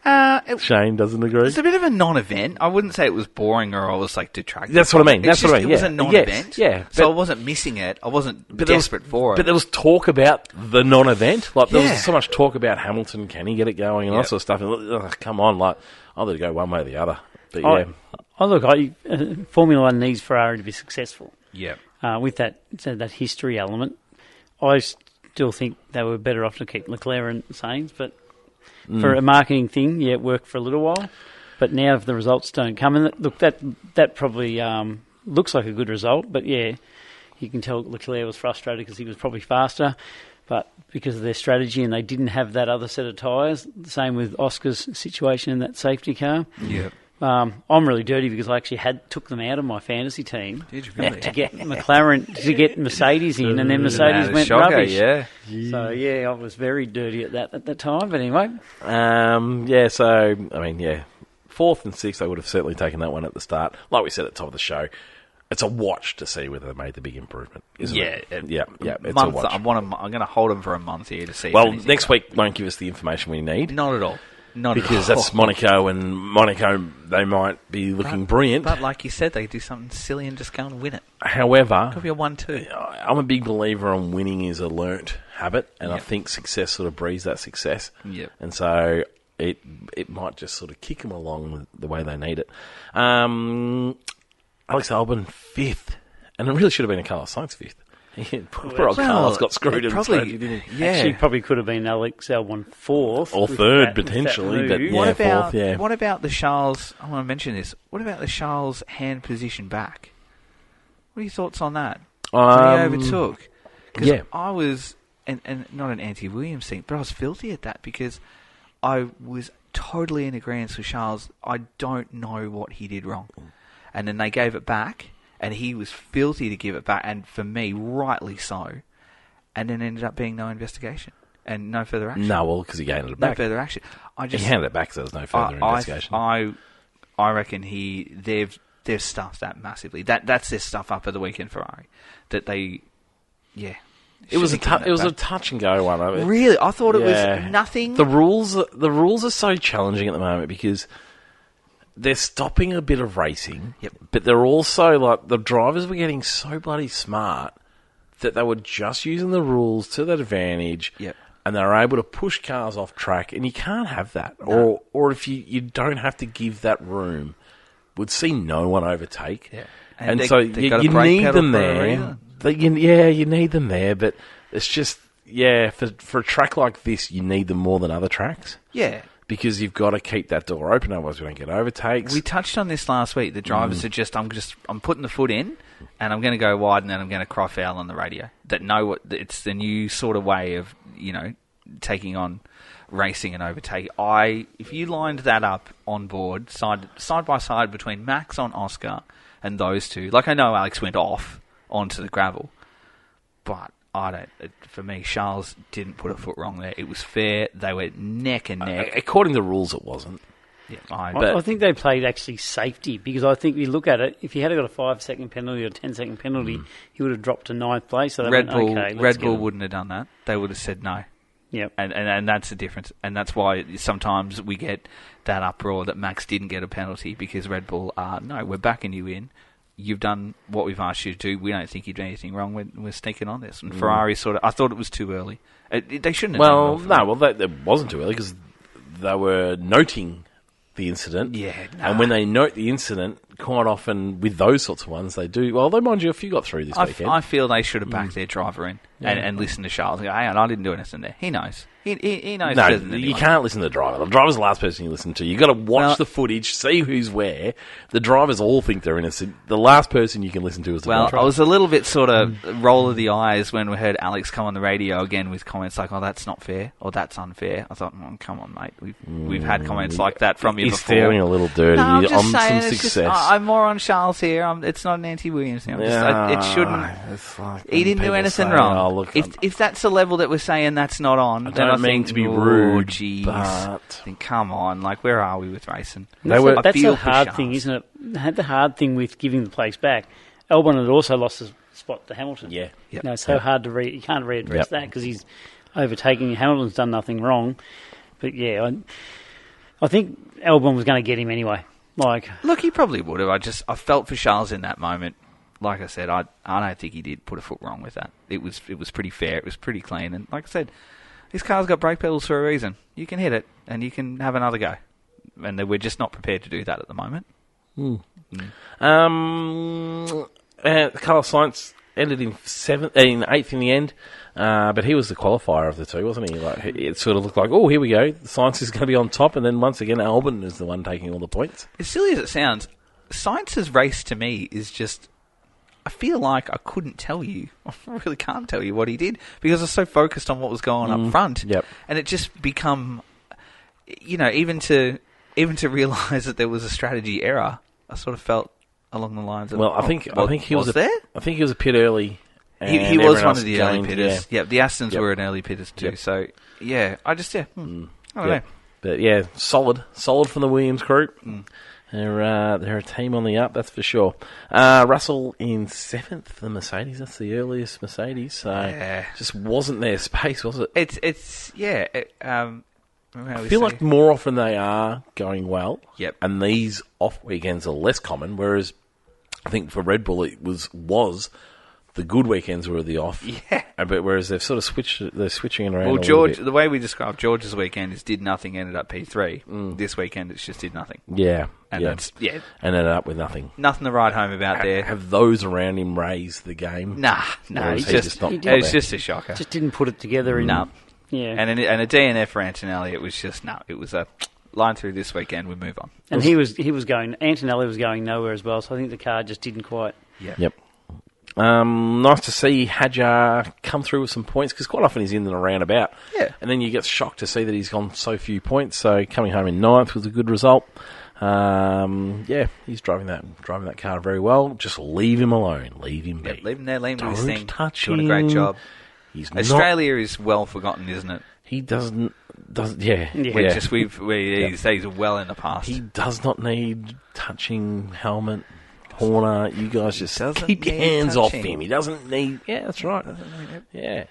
Shane doesn't agree. It's a bit of a non-event. I wouldn't say it was boring or I was like detracted. That's what I mean. It was a non-event. Yeah. So I wasn't missing it. I wasn't desperate for it. But there was talk about the non-event. Like, there was so much talk about Hamilton. Can he get it going and all that sort of stuff. And, come on, like, I'll let it go one way or the other. But Formula One needs Ferrari to be successful. Yeah. With that history element, I still think they were better off to keep Leclerc and Sainz, but for a marketing thing, it worked for a little while. But now if the results don't come, and look, that probably looks like a good result, but yeah, you can tell Leclerc was frustrated because he was probably faster, but because of their strategy and they didn't have that other set of tyres, the same with Oscar's situation in that safety car. Yeah. I'm really dirty because I actually took them out of my fantasy team. Did you really? To get McLaren, to get Mercedes in, and then Mercedes went shocker, rubbish. Yeah. So yeah, I was very dirty at that time. But anyway, So I mean, fourth and sixth, I would have certainly taken that one at the start. Like we said at the top of the show, it's a watch to see whether they made the big improvement, isn't it? Yeah. It's a watch. I'm going to hold them for a month here to see. Well, next week won't give us the information we need. Not at all. Because that's Monaco, and Monaco, they might be looking brilliant. But like you said, they do something silly and just go and win it. However, could be a 1-2. I'm a big believer on winning is a learnt habit, and I think success sort of breeds that success. Yep. And so it might just sort of kick them along the way they need it. Alex Albon, 5th. And it really should have been a Carlos Sainz 5th. Poor old Carlos got screwed in the strategy, didn't he? Yeah. Actually, probably could have been Alex Albon 4th. Or 3rd, potentially. But fourth, What about the Charles... I want to mention this. What about the Charles hand position back? What are your thoughts on that? When he overtook? Because I was... And not an anti-Williams thing, but I was filthy at that because I was totally in agreement with Charles. I don't know what he did wrong. And then they gave it back... And he was filthy to give it back, and for me, rightly so. And then ended up being no investigation and no further action. No, well, because he handed it back. No further action. He handed it back, so there was no further investigation. I reckon they've stuffed that massively. That's their stuff up at the weekend Ferrari. That they, It was a touch and go one. Really, I thought it was nothing. The rules are so challenging at the moment because they're stopping a bit of racing, but they're also, like, the drivers were getting so bloody smart that they were just using the rules to their advantage, and they were able to push cars off track, and you can't have that. No. Or if you don't have to give that room, would see no one overtake. Yeah. And so you need them there. You need them there, but it's just, for a track like this, you need them more than other tracks. Yeah. Because you've got to keep that door open, otherwise we don't get overtakes. We touched on this last week. The drivers are I'm putting the foot in, and I'm going to go wide, and then I'm going to cry foul on the radio. It's the new sort of way of taking on racing and overtake. If you lined that up on board side by side between Max on Oscar and those two, like I know Alex went off onto the gravel, but. For me, Charles didn't put a foot wrong there. It was fair. They were neck and neck. According to the rules, it wasn't. Yeah, I think they played actually safety because I think if you look at it, if he had got a 5-second penalty or a 10-second penalty, he would have dropped to 9th place. So Red Bull wouldn't have done that. They would have said no. Yep. And that's the difference. And that's why sometimes we get that uproar that Max didn't get a penalty because Red Bull no, we're backing you in. You've done what we've asked you to do. We don't think you've done anything wrong. We're sneaking on this. And Ferrari I thought it was too early. They shouldn't have done it. It wasn't too early because they were noting the incident. Yeah. And when they note the incident, quite often with those sorts of ones, they do. Well, though, mind you, a few got through this weekend. I feel they should have backed their driver in and listened to Charles. Hang on, I didn't do anything there. He knows. He knows. No, you can't listen to the driver. The driver's the last person you listen to. You've got to watch the footage, see who's where. The drivers all think they're innocent. The last person you can listen to is the driver. I was a little bit sort of roll of the eyes when we heard Alex come on the radio again with comments like, "Oh, that's not fair," or "That's unfair." I thought, "Come on, mate. We've had comments like that from you before." He's feeling a little dirty. No, I'm just saying, some success. I'm more on Charles here. It's not an anti-Williams thing. It shouldn't. He didn't do anything wrong. If that's the level that we're saying that's not on, then I think to be rude, geez, but then come on, like where are we with racing? That's a hard thing, isn't it? Had the hard thing with giving the place back. Albon had also lost his spot to Hamilton. Yeah, it's so hard to you can't readdress that because he's overtaking. Hamilton's done nothing wrong, but I think Albon was going to get him anyway. Look, he probably would have. I felt for Charles in that moment. Like I said, I don't think he did put a foot wrong with that. It was pretty fair. It was pretty clean. And like I said, this car's got brake pedals for a reason. You can hit it, and you can have another go. And we're just not prepared to do that at the moment. Carlos Sainz ended in 8th in the end, but he was the qualifier of the two, wasn't he? Like, it sort of looked like, oh, here we go, Sainz is going to be on top, and then once again, Albon is the one taking all the points. As silly as it sounds, Sainz's race to me is just... I feel like I couldn't tell you. I really can't tell you what he did because I was so focused on what was going on up front. Yep. And it just become, even to realise that there was a strategy error, I sort of felt along the lines of. Well, I think he was there. I think he was a pit early. He was one of the early pitters. Yeah, the Astons were an early pitters too. Yep. So yeah, I don't know. But yeah, solid from the Williams group. They're a team on the up, that's for sure. Russell in 7th for the Mercedes. That's the earliest Mercedes. So just wasn't their space, was it? I feel like more often they are going well. Yep. And these off weekends are less common. Whereas I think for Red Bull it was the good weekends were the off. Yeah. But whereas they've sort of switching it around. Well, a George, bit. the way we described George's weekend is did nothing, ended up P3. This weekend it's just did nothing. Yeah. And and ended up with nothing. Nothing to write home about there. Have those around him raised the game? No, It's just a shocker. Just didn't put it together. No. Yeah. And a DNF for Antonelli, it was just, it was a line through this weekend, we move on. And he was going, Antonelli was going nowhere as well, so I think the car just didn't quite. Yep. Nice to see Hadjar come through with some points, because quite often he's in and around about. Yeah. And then you get shocked to see that he's gone so few points, so coming home in 9th was a good result. He's driving that car very well. Just leave him alone. Leave him be. Yep, leave him there, leave him do his Don't thing. touch Doing him. a great job. Australia not, is well forgotten, isn't it? He doesn't. He's well in the past. He does not need touching helmet. Horner, you guys just keep your hands off him. He doesn't need. Yeah, that's right. Yeah,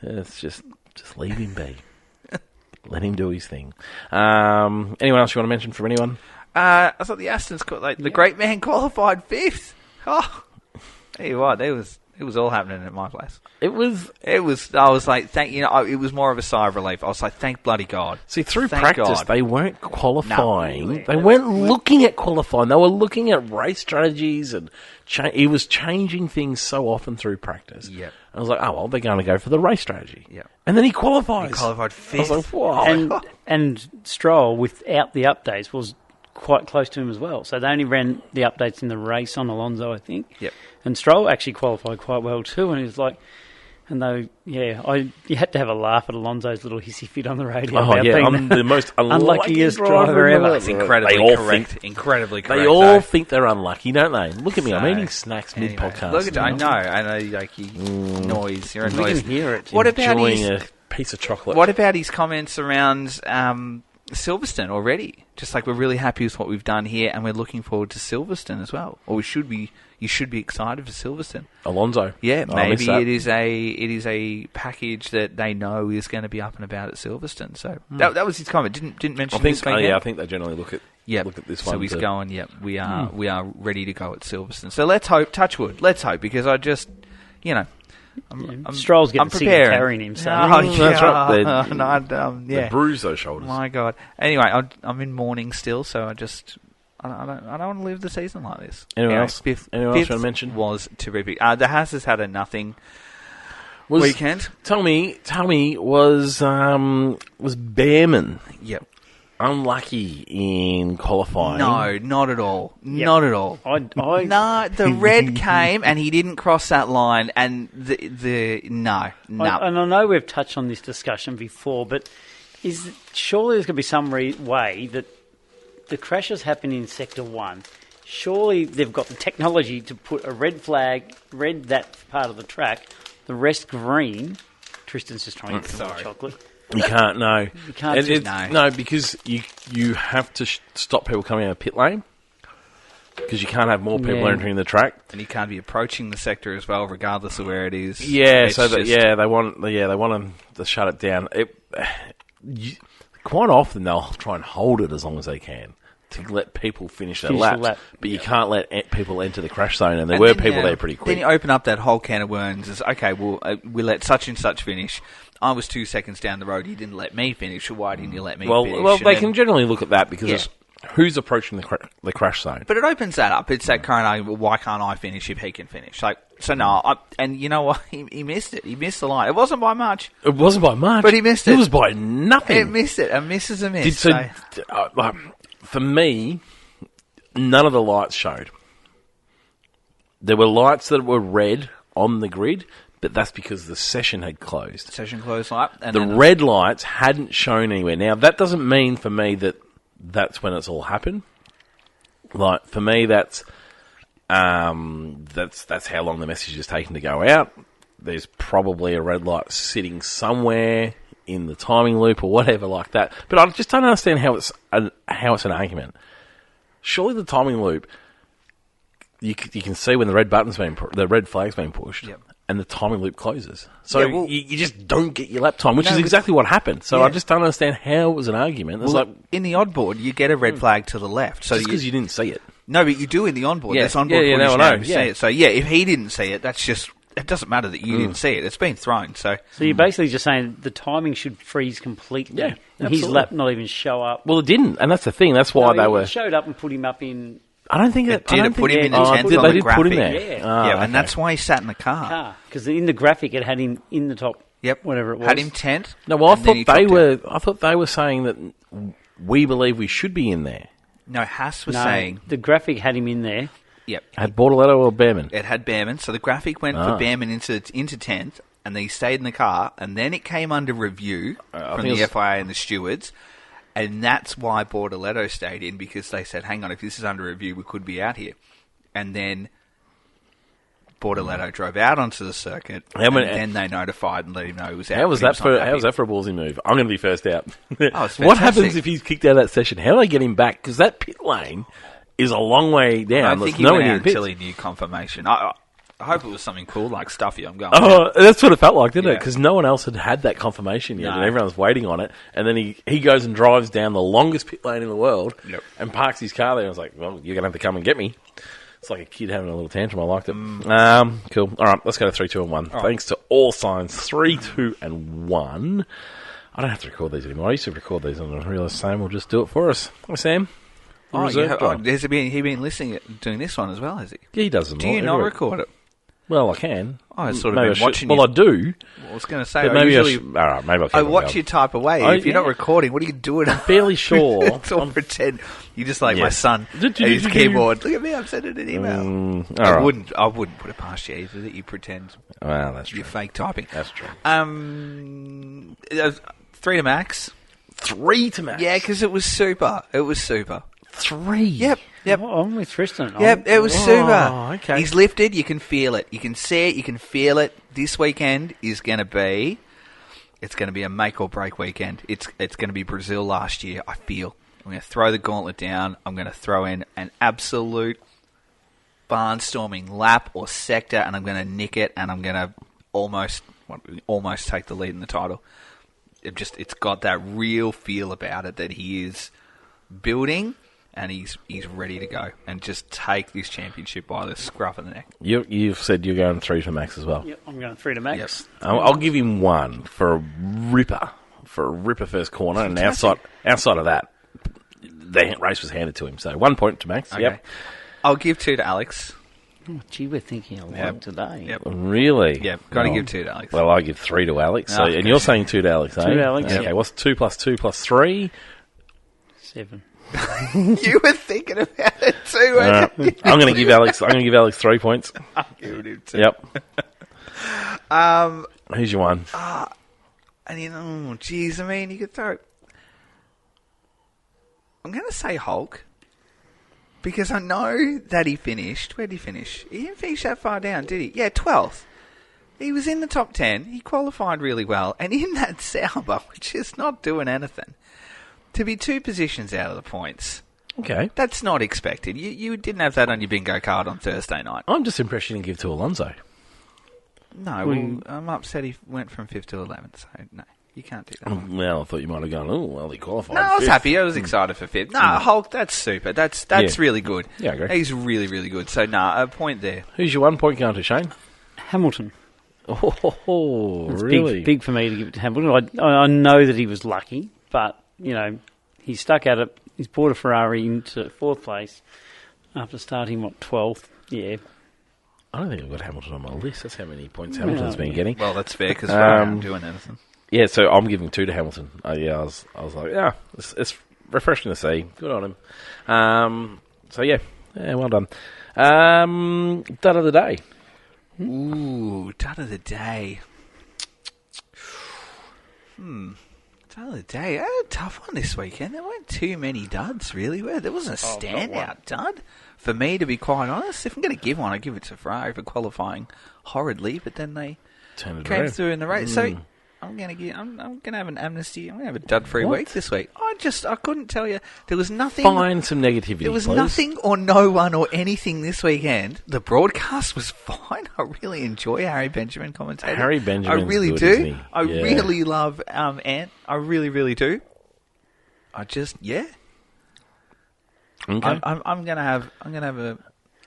it's just leave him be. Let him do his thing. Anyone else you want to mention from anyone? I thought the Astons the great man qualified 5th. Oh, tell you what, it was all happening at my place. It was. I was like, it was more of a sigh of relief. I was like, thank bloody God. See, through Thank practice, God. they weren't qualifying. No. They weren't looking at qualifying. They were looking at race strategies, and he was changing things so often through practice. Yep. I was like, oh well, they're going to go for the race strategy. Yep. And then he qualifies. He qualified 5th. I was like, wow. And Stroll, without the updates, was quite close to him as well. So they only ran the updates in the race on Alonso, I think. Yep. And Stroll actually qualified quite well too. And he was like, you had to have a laugh at Alonso's little hissy fit on the radio. I'm the most unluckiest driver ever. It's incredibly correct. Incredibly correct. They all think they're unlucky, don't they? Look at me, I'm eating snacks anyway, mid-podcast. Look at I know, like noise. You're a We noise. can hear it. What about enjoying a piece of chocolate. What about his comments around Silverstone already? Just like we're really happy with what we've done here, and we're looking forward to Silverstone as well. Or you should be excited for Silverstone. Alonso. Yeah, maybe it is a package that they know is going to be up and about at Silverstone. So that was his comment. Didn't mention this weekend. I think they generally look at this one. So he's going. Yeah, we are ready to go at Silverstone. So let's hope. Touch wood. Let's hope, because I just Stroll's getting sick of carrying him. So that's right. The bruise those shoulders. My God. Anyway, I'm in mourning still, so I don't want to live the season like this. Anyone else? Fifth you want to mention? Was terrific. The Haas has had a nothing weekend. Tell me, was Behrman unlucky in qualifying? No, not at all. Yep. Not at all. No, the red came and he didn't cross that line, and no. And I know we've touched on this discussion before, but surely there's going to be some way that the crashes happen in Sector 1. Surely they've got the technology to put a red flag, that part of the track, the rest green. Tristan's just trying to get some more chocolate. You can't, no. You can't No, because you have to stop people coming out of pit lane, because you can't have more people entering the track. And you can't be approaching the sector as well, regardless of where it is. Yeah, they want them to shut it down. quite often they'll try and hold it as long as they can to let people finish their Finish the laps. lap. But you can't let people enter the crash zone, and there And were then, people there pretty quick. Then you open up that whole can of worms. It's, okay, well, we let such and such finish. I was 2 seconds down the road. You didn't let me finish. Why didn't you let me finish? Well, And they then- can generally look at that because it's who's approaching the crash zone. But it opens that up. It's that current argument, well, why can't I finish if he can finish? And you know what? He missed it. He missed the line. It wasn't by much. It wasn't by much. But he missed it. It was by nothing. It missed it. A miss is a miss. For me, none of the lights showed. There were lights that were red on the grid, but that's because the session had closed. Session closed light. And The then red lights hadn't shown anywhere. Now, that doesn't mean for me that that's when it's all happened. Like, for me, that's how long the message is taken to go out. There's probably a red light sitting somewhere in the timing loop or whatever like that. But I just don't understand how it's an argument. Surely the timing loop, you can see when the red the red flag's been pushed, Yep. and the timing loop closes. So Yeah, well- you just don't get your lap time, which No, is but- exactly what happened. So Yeah. I just don't understand how it was an argument. It's well, in the odd-board, you get a red flag to the left. So just because you didn't see it. No, but you do in the onboard. Yeah. There's onboard Yeah, footage no, I now know, to see yeah. it. So, yeah, if he didn't see it, that's just... It doesn't matter that you didn't see it. It's been thrown, so... So you're basically just saying the timing should freeze completely. Yeah, and his absolutely. lap not even show up. Well, it didn't, and that's the thing. That's why No, they he were. showed up and put him up in I don't think It it did. It put him in the Oh, 10th did- on they the did graphic. put him there. Yeah. Yeah, okay. and that's why he sat in the car. because in the graphic it had him in the top. Yep. Whatever it was. Had him 10th. No, well, I and then he thought they dropped were. out. I thought they were saying that we believe we should be in there. No, Haas was No, saying... the graphic had him in there. Yep. Had Bortoletto or Behrman? It had Behrman, so the graphic went for Behrman into 10th, and then he stayed in the car, and then it came under review from think the it was- FIA and the stewards, and that's why Bortoletto stayed in, because they said, hang on, if this is under review, we could be out here. And then Bortoletto drove out onto the circuit, and then they notified and let him know he was out. How was but he that for? not How was happy. that for a ballsy move? I'm going to be first out. it's What happens fantastic. if he's kicked out of that session? How do they get him back? Because that pit lane is a long way down. I There's think he no went one out in the pits. until he knew confirmation. I hope it was something cool like Stuffy. I'm going. Oh, that's what it felt like, didn't it? Yeah. Because no one else had that confirmation yet, No. and everyone's waiting on it. And then he goes and drives down the longest pit lane in the world Yep. and parks his car there. I was like, well, you're going to have to come and get me. It's like a kid having a little tantrum. I liked it. Cool. All right, let's go to 3, 2, and 1. Thanks to all signs 3, 2, and 1. I don't have to record these anymore. I used to record these, and I realised Sam will just do it for us. Hi, Sam. Reserve driver. Has he been listening doing this one as well? Has he? Yeah, he does them Do you all, not every- record it? Well, I can. I sort of Maybe been I should- watching. Well, I do. I was going to say, But I maybe usually all right, maybe I'll keep I it watch going. you type away. Oh, If you're not yeah. recording, what are you doing? I'm fairly sure. It's all pretend. You just like my Yeah. son at his keyboard. Look at me, I'm sending an email. all I right. wouldn't put it past you either that you pretend Well, that's true. you're fake typing. That's true. 3 to max. 3 to max. Yeah, because it was super. It was super. 3. Yep. Oh, I'm with Tristan. Yep, it was super. okay. He's lifted. You can feel it. You can see it. You can feel it. This weekend is going to be. It's going to be a make or break weekend. It's going to be Brazil last year. I feel. I'm going to throw the gauntlet down. I'm going to throw in an absolute barnstorming lap or sector, and I'm going to nick it, and I'm going to almost take the lead in the title. It's got that real feel about it that he is building. And he's ready to go and just take this championship by the scruff of the neck. You've said you're going 3 to max as well. Yep, I'm going 3 to max. I'll give him 1 for a ripper first corner, and outside of that, the race was handed to him. So 1 point to max. Okay. Yep. I'll give 2 to Alex. Oh, gee, we're thinking a lot Yep. today. Yep. Really? Yep. Got to Oh. give 2 to Alex. Well, I give 3 to Alex. So, Oh, and okay. you're saying 2 to Alex, eh? 2 to Alex, Okay. yeah. What's 2 plus 2 plus 3? 7. You were thinking about it too, All weren't right. I'm going to give Alex 3 points. I'm giving him 2. Yep. Who's your one? And geez, I mean, you could throw. I'm going to say Hulk. Because I know that he finished. Where did he finish? He didn't finish that far down, did he? Yeah, 12th. He was in the top 10. He qualified really well. And in that Sauber, which is not doing anything, to be 2 positions out of the points, Okay. that's not expected. You didn't have that on your bingo card on Thursday night. I'm just impressed you didn't give to Alonso. No, well, I'm upset he went from 5th to 11th, so no. You can't do that. Well, I thought you might have gone, oh, well, he qualified. No, I was fifth. happy. I was excited for fifth. No, Hulk, that's super. That's really good. Yeah, I agree. He's really, really good. So, a point there. Who's your 1 point going to, Shane? Hamilton. Oh, It's really? big for me to give it to Hamilton. I know that he was lucky, but, he stuck at it. He's brought a Ferrari into fourth place after starting, 12th? Yeah. I don't think I've got Hamilton on my list. That's how many points Hamilton's been getting. Well, that's fair because I'm doing anything. Yeah, so I'm giving 2 to Hamilton. I was like, yeah, it's refreshing to see. Good on him. So yeah, well done. Dud of the day. Ooh, dud of the day. Dud of the day. A tough one this weekend. There weren't too many duds, really. There wasn't a standout dud. For me, to be quite honest, if I'm going to give one, I give it to Ferrari for qualifying horridly, but then they Turn it came around. through in the race. So I'm going to have an amnesty. I'm going to have a dud-free week this week. I couldn't tell you. There was nothing. Find some negativity, There was please. nothing or no one or anything this weekend. The broadcast was fine. I really enjoy Harry Benjamin commentating. Harry Benjamin's I really good, do. isn't he? I Yeah. really love Ant. I really, really do. Okay. I'm gonna have a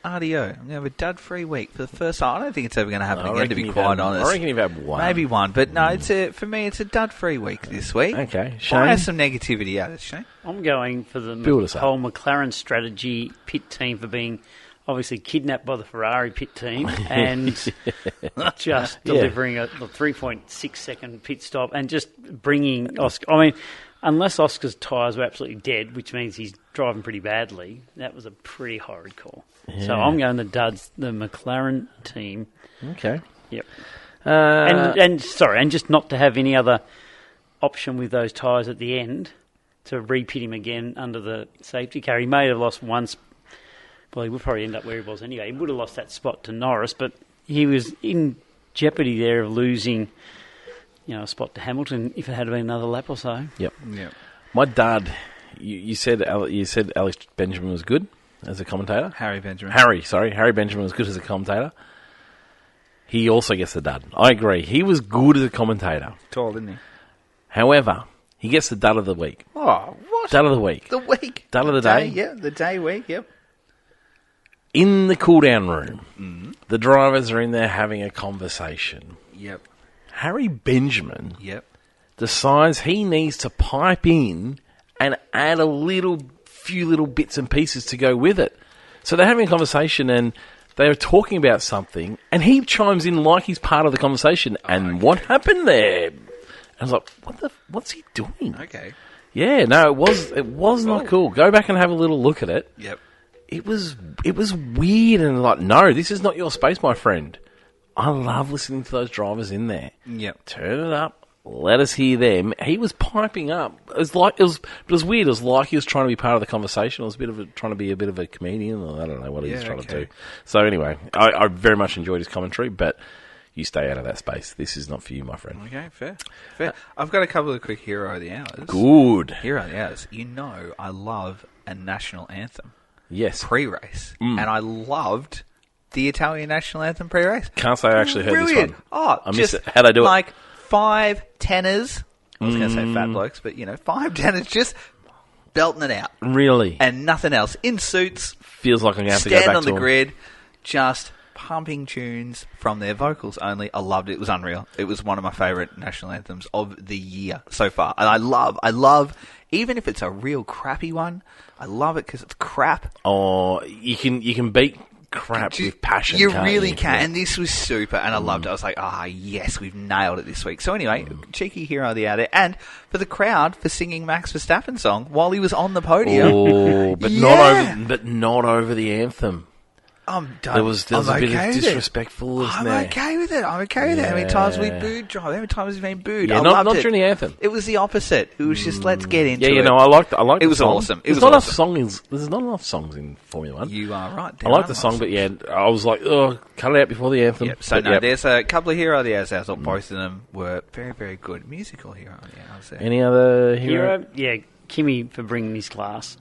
RDO. I'm gonna have a dud-free week for the first time. I don't think it's ever gonna happen again. To be quite honest, I reckon you've had one. maybe one, but no. For me, it's a dud-free week this week. Okay, I Shane. have some negativity out of it, Shane. I'm going for the Build us up. whole McLaren strategy pit team for being obviously kidnapped by the Ferrari pit team and just delivering a 3.6 second pit stop and just bringing Oscar. I mean, unless Oscar's tyres were absolutely dead, which means he's driving pretty badly, that was a pretty horrid call. Yeah. So I'm going to duds the McLaren team. Okay. Yep. Uh, And just not to have any other option with those tyres at the end to re-pit him again under the safety car. He may have lost one. Well, he would probably end up where he was anyway. He would have lost that spot to Norris, but he was in jeopardy there of losing, a spot to Hamilton if it had been another lap or so. Yep. Yeah. My dad. You said Alex Benjamin was good as a commentator. Harry Benjamin. Harry Benjamin was good as a commentator. He also gets the dud. I agree. He was good as a commentator. Tall, didn't he? However, he gets the dud of the week. Oh, what? Dud of the week. The week. Dud of the day. Yeah, the day week, yep. In the cool-down room, the drivers are in there having a conversation. Yep. Harry Benjamin Yep. decides he needs to pipe in and add a few little bits and pieces to go with it. So they're having a conversation and they're talking about something, and he chimes in like he's part of the conversation. And what happened there? I was like, what's he doing? Okay. Yeah, no, it was not cool. Go back and have a little look at it. Yep. It was weird and like, no, this is not your space, my friend. I love listening to those drivers in there. Yep. Turn it up. Let us hear them. He was piping up. It was weird. It was like he was trying to be part of the conversation. It was trying to be a bit of a comedian. Or I don't know what he was trying to do. So anyway, I very much enjoyed his commentary, but you stay out of that space. This is not for you, my friend. Okay, fair. I've got a couple of quick Hero of the Hours. Good. Hero of the Hours. I love a national anthem Yes. pre-race. And I loved the Italian national anthem pre-race. Can't say I actually heard this Brilliant. one. Oh, I missed it. How'd I do it? Like 5 tenors. I was going to say fat blokes, but 5 tenors just belting it out. Really? And nothing else. In suits, Feels like I'm going to have to go stand back on to the him. grid, just pumping tunes from their vocals only. I loved it. It was unreal. It was one of my favourite national anthems of the year so far. And I love, even if it's a real crappy one, I love it because it's crap. Oh, you can beat crap with passion. You can't really you? can. Yeah. And this was super, and I loved it. I was like, yes, we've nailed it this week. So anyway, cheeky Hero of the Hour there. And for the crowd for singing Max Verstappen's song while he was on the podium. Oh, but Yeah. not over the anthem. I'm done. There was I'm a bit okay of with it. disrespectful, isn't I'm there? okay with it. How many times we Yeah. booed Drive? How many times we've been booed? Yeah, I not loved it. during the anthem. It was the opposite. It was just let's get into Yeah, it. I liked It the was song. awesome. It There's was not awesome. There's not enough songs in Formula 1. You are right. I like the song, but yeah, I was like, cut it out before the anthem. Yep. So But, no, yep. there's a couple of Hero of the Hours. I thought both of them were very, very good musical Hero of the Hours. There. Any other hero? Yeah, Kimi for bringing his class.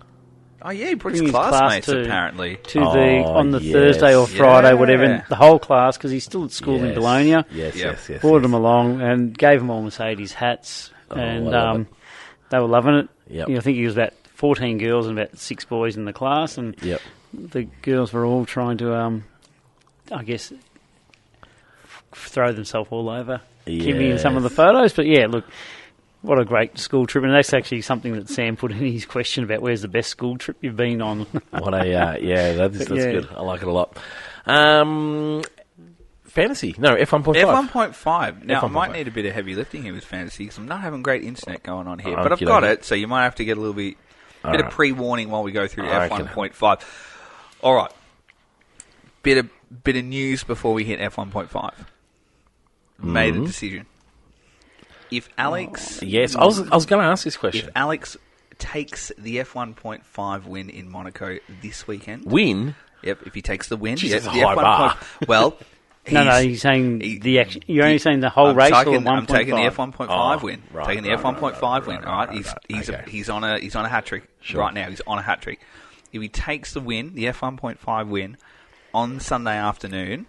Oh yeah, he brings Bringing his classmates class apparently. On the yes. Thursday or Friday, Yeah. whatever, the whole class, because he's still at school in Bologna. Yes. Yep. Yes. Brought them along and gave them all Mercedes hats. and they were loving it. Yep. I think it was about 14 girls and about 6 boys in the class, and the girls were all trying to, I guess, throw themselves all over Kimmy in some of the photos. But yeah, look, what a great school trip, and that's actually something that Sam put in his question about where's the best school trip you've been on. What a that's good. I like it a lot. Fantasy, no, F1.5. F1.5. Now, F1.5. I might need a bit of heavy lifting here with fantasy because I'm not having great internet going on here, but I've got it, so you might have to get a little bit of pre-warning while we go through F1.5. All right, bit of news before we hit F1.5. Made a decision. If Alex, yes, I was going to ask this question. If Alex takes the F1.5 win in Monaco this weekend, Yep, if he takes the win, Jesus, the high bar. Well. He's saying you're only saying the whole race or 1.5? I'm taking the F1.5 win. Right, taking the F1.5 win. All right, he's on a hat trick right now. He's on a hat trick. If he takes the win, the F1.5 win, on Sunday afternoon,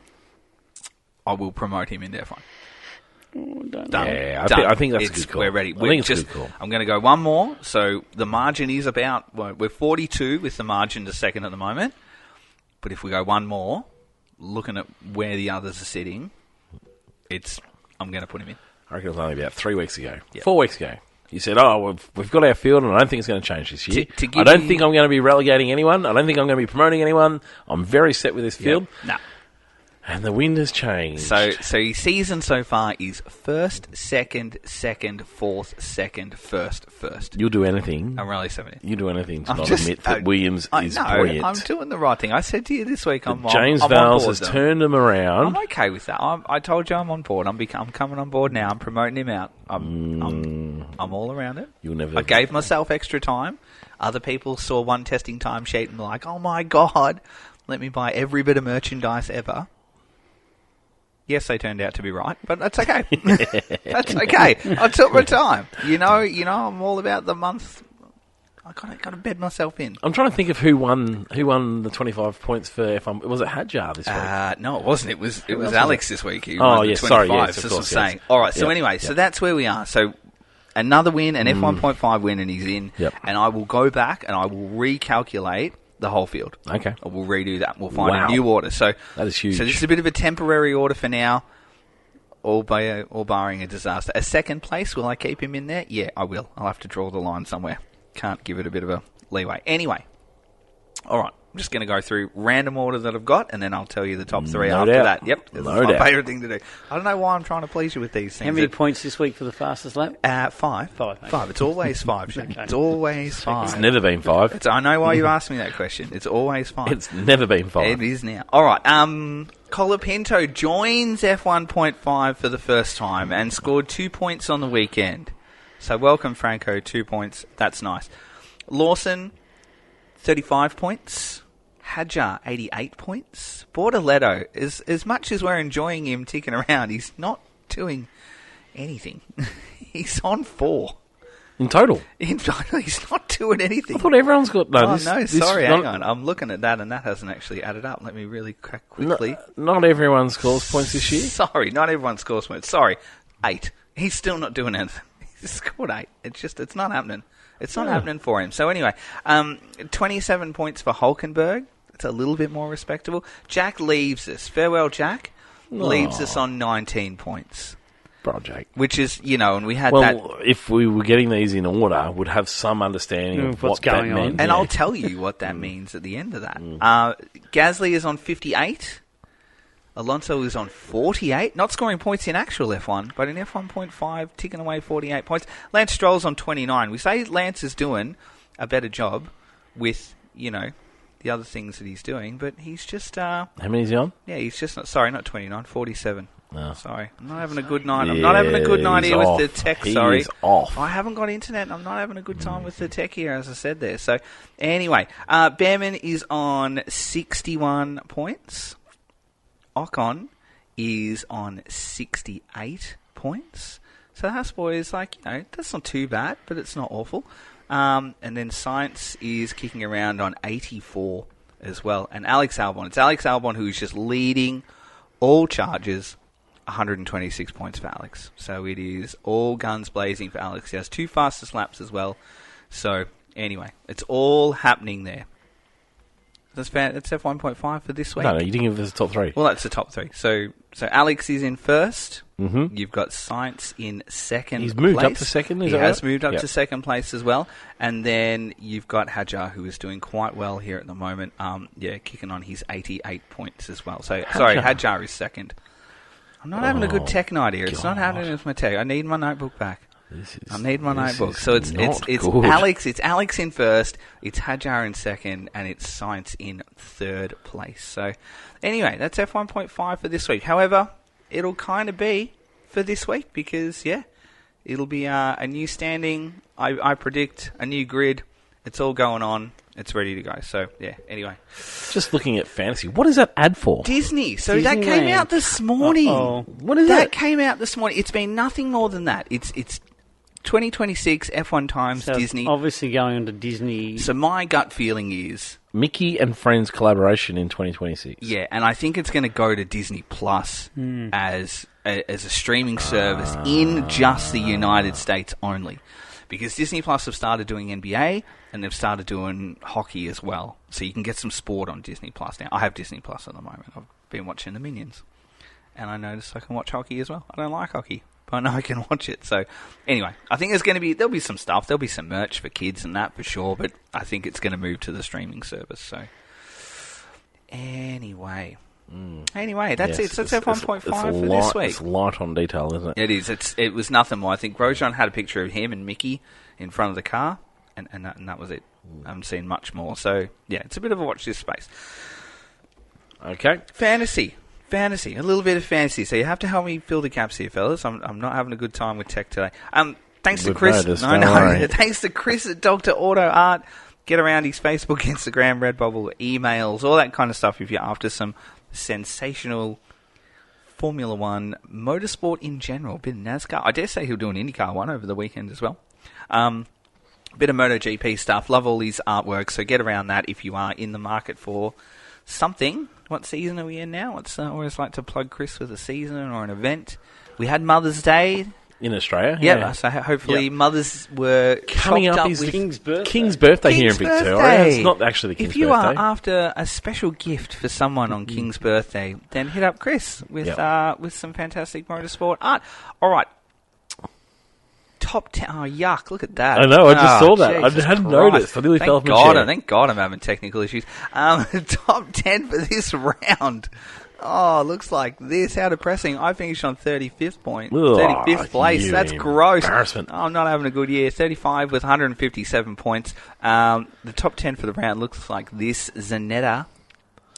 I will promote him into F1. Done. Yeah, I think that's a good call. We're ready. I think it's a good call. I'm going to go one more. So the margin is about we're 42 with the margin to second at the moment. But if we go one more, looking at where the others are sitting, I'm going to put him in. I reckon it was only about 3 weeks ago. Yep. 4 weeks ago. You said, we've got our field, and I don't think it's going to change this year. I don't think I'm going to be relegating anyone. I don't think I'm going to be promoting anyone. I'm very set with this field. No. And the wind has changed. So his season so far is first, second, fourth, second, first. You'll do anything. I'm really 70. You do anything to not admit that Williams is brilliant. I'm doing the right thing. I said to you this week, James Vales has turned him around. I'm okay with that. I told you I'm on board. I'm coming on board now. I'm promoting him out. I'm all around it. I gave myself extra time. Other people saw one testing time sheet and were like, oh my God, let me buy every bit of merchandise ever. Yes, they turned out to be right, but that's okay. That's okay. I took my time. You know, I'm all about the month. I got to bed myself in. I'm trying to think of who won the 25 points for F1. Was it Hadjar this week? No, it wasn't. It was Alex this week. Who won the 25. Sorry, yes, of course, what I'm saying. All right. So anyway, so that's where we are. So another win, an F1.5 win, and he's in. Yep. And I will go back and I will recalculate the whole field. Okay. We'll redo that. We'll find a new order. So that is huge. So this is a bit of a temporary order for now, all barring a disaster. A second place, will I keep him in there? Yeah, I will. I'll have to draw the line somewhere. Can't give it a bit of a leeway. Anyway, all right. I'm just going to go through random order that I've got, and then I'll tell you the top three after that. Yep, it's my favourite thing to do. I don't know why I'm trying to please you with these things. How many points this week for the fastest lap? 5. Okay. 5. It's always 5. Okay. It's always 5. It's never been 5. I know why you asked me that question. It's always 5. It's never been 5. It is now. All right. Colapinto joins F1.5 for the first time and scored 2 points on the weekend. So welcome, Franco. 2 points. That's nice. Lawson, 35 points. Hadjar, 88 points. Bortoletto, as much as we're enjoying him ticking around, he's not doing anything. He's on 4. In total? He's not doing anything. I thought everyone's got... hang on. I'm looking at that, and that hasn't actually added up. Let me really crack quickly. Not everyone scores points this year? Sorry, not everyone scores points. Sorry, 8. He's still not doing anything. He's scored 8. It's not happening. It's not happening for him. So anyway, 27 points for Hulkenberg. It's a little bit more respectable. Jack leaves us. Farewell, Jack. Leaves us on 19 points. Bro, Jake. Which is, and we had that... Well, if we were getting these in order, we'd have some understanding of what's going on. And I'll tell you what that means at the end of that. Gasly is on 58. Alonso is on 48. Not scoring points in actual F1, but in F1.5, ticking away 48 points. Lance Stroll's on 29. We say Lance is doing a better job with, the other things that he's doing, but he's just... How many is he on? Yeah, he's just... not 29, 47. No. Sorry. I'm not having a good night. I'm not having a good night here with the tech, sorry. He's off. I haven't got internet. I'm not having a good time with the tech here, as I said there. So, anyway, Behrman is on 61 points. Ocon is on 68 points. So that's, boys, that's not too bad, but it's not awful. And then Science is kicking around on 84 as well. And Alex Albon. It's Alex Albon who's just leading all charges 126 points for Alex. So it is all guns blazing for Alex. He has 2 fastest laps as well. So anyway, it's all happening there. That's F1.5 for this week. No, you didn't give us the top 3. Well, that's the top 3. So Alex is in first. Mm-hmm. You've got Science in second. He's moved place. up to second. He has moved up to second place as well. And then you've got Hajar, who is doing quite well here at the moment. Kicking on his 88 points as well. So sorry, Hajar is second. I'm not having a good tech night here. It's not happening with my tech. I need my notebook back. I need my notebook. So it's Alex. It's Alex in first. It's Hajar in second, and it's Science in third place. So anyway, that's F1.5 for this week. However, it'll kind of be for this week because it'll be a new standing. I predict a new grid. It's all going on. It's ready to go. So anyway, just looking at fantasy. What is that ad for? Disney. So that came out this morning. What is that? Came out this morning. It's been nothing more than that. It's 2026 F1 times so Disney. Obviously going on to Disney. So my gut feeling is Mickey and Friends collaboration in 2026. Yeah, and I think it's going to go to Disney Plus as a streaming service in just the United States only. Because Disney Plus have started doing NBA and they've started doing hockey as well. So you can get some sport on Disney Plus now. I have Disney Plus at the moment. I've been watching the Minions. And I noticed I can watch hockey as well. I don't like hockey, but I know I can watch it. So anyway, I think there'll be some stuff. There'll be some merch for kids and that for sure. But I think it's going to move to the streaming service. So anyway, that's it. So that's F1.5 for this week. It's light on detail, isn't it? It is. It was nothing more. I think Grosjean had a picture of him and Mickey in front of the car, and that was it. I haven't seen much more. So it's a bit of a watch this space. Okay. Fantasy, a little bit of fantasy. So you have to help me fill the gaps here, fellas. I'm not having a good time with tech today. Thanks to Chris. Thanks to Chris at Dr. Auto Art. Get around his Facebook, Instagram, Redbubble, emails, all that kind of stuff if you're after some sensational Formula One motorsport in general. A bit of NASCAR. I dare say he'll do an IndyCar one over the weekend as well. Bit of MotoGP stuff. Love all these artworks. So get around that if you are in the market for something. What season are we in now? I always like to plug Chris with a season or an event. We had Mother's Day in Australia. Yeah, so hopefully mothers were coming up. Is King's birthday. King's birthday here in Victoria. It's not actually the King's birthday. If you are after a special gift for someone on King's birthday, then hit up Chris with some fantastic motorsport art. All right. Top 10. Oh, yuck. Look at that. I know. I just saw that. I hadn't Christ. noticed. I nearly fell off my chair. Thank God I'm having technical issues. Top 10 for this round. Oh, looks like this. How depressing. I finished on 35th point. 35th place. That's gross. Embarrassment. I'm not having a good year. 35 with 157 points. The top 10 for the round looks like this. Zanetta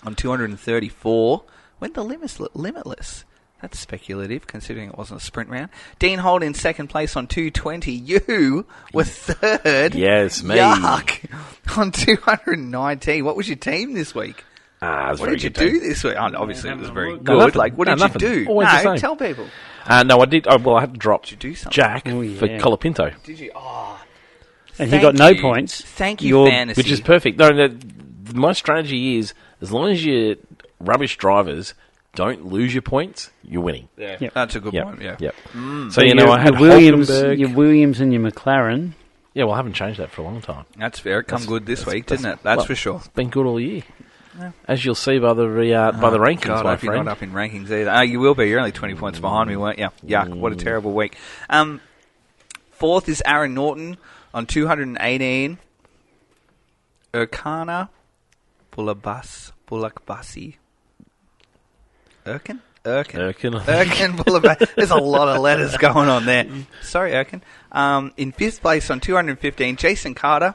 on 234. Went the limitless. That's speculative, considering it wasn't a sprint round. Dean Holt in second place on 220. You were third. Yes, me. Yuck. On 219. What was your team this week? What did you do this week? Oh, obviously, it was very good. Nothing. What did you do? Always the same. Tell people. No, I did. I had to drop Did you do something? Jack for Colapinto. Did you? Oh. And he got no points. Thank you, Fantasy. Which is perfect. No, my strategy is, as long as you're rubbish drivers, don't lose your points, you're winning. Yeah, that's a good point. Yeah. Yep. So, I had your Williams and your McLaren. Yeah, well, I haven't changed that for a long time. That's fair. It come good this week, didn't it? That's for sure. It's been good all year. Yeah. As you'll see by the rankings, God, my I hope friend. You're not up in rankings either. You will be. You're only 20 points behind me, weren't you? Yuck, what a terrible week. Fourth is Aaron Norton on 218. Erkana Bulakbasi. Erkin Bulakbasi. There's a lot of letters going on there. Sorry, Erkin. In fifth place on 215, Jason Carter.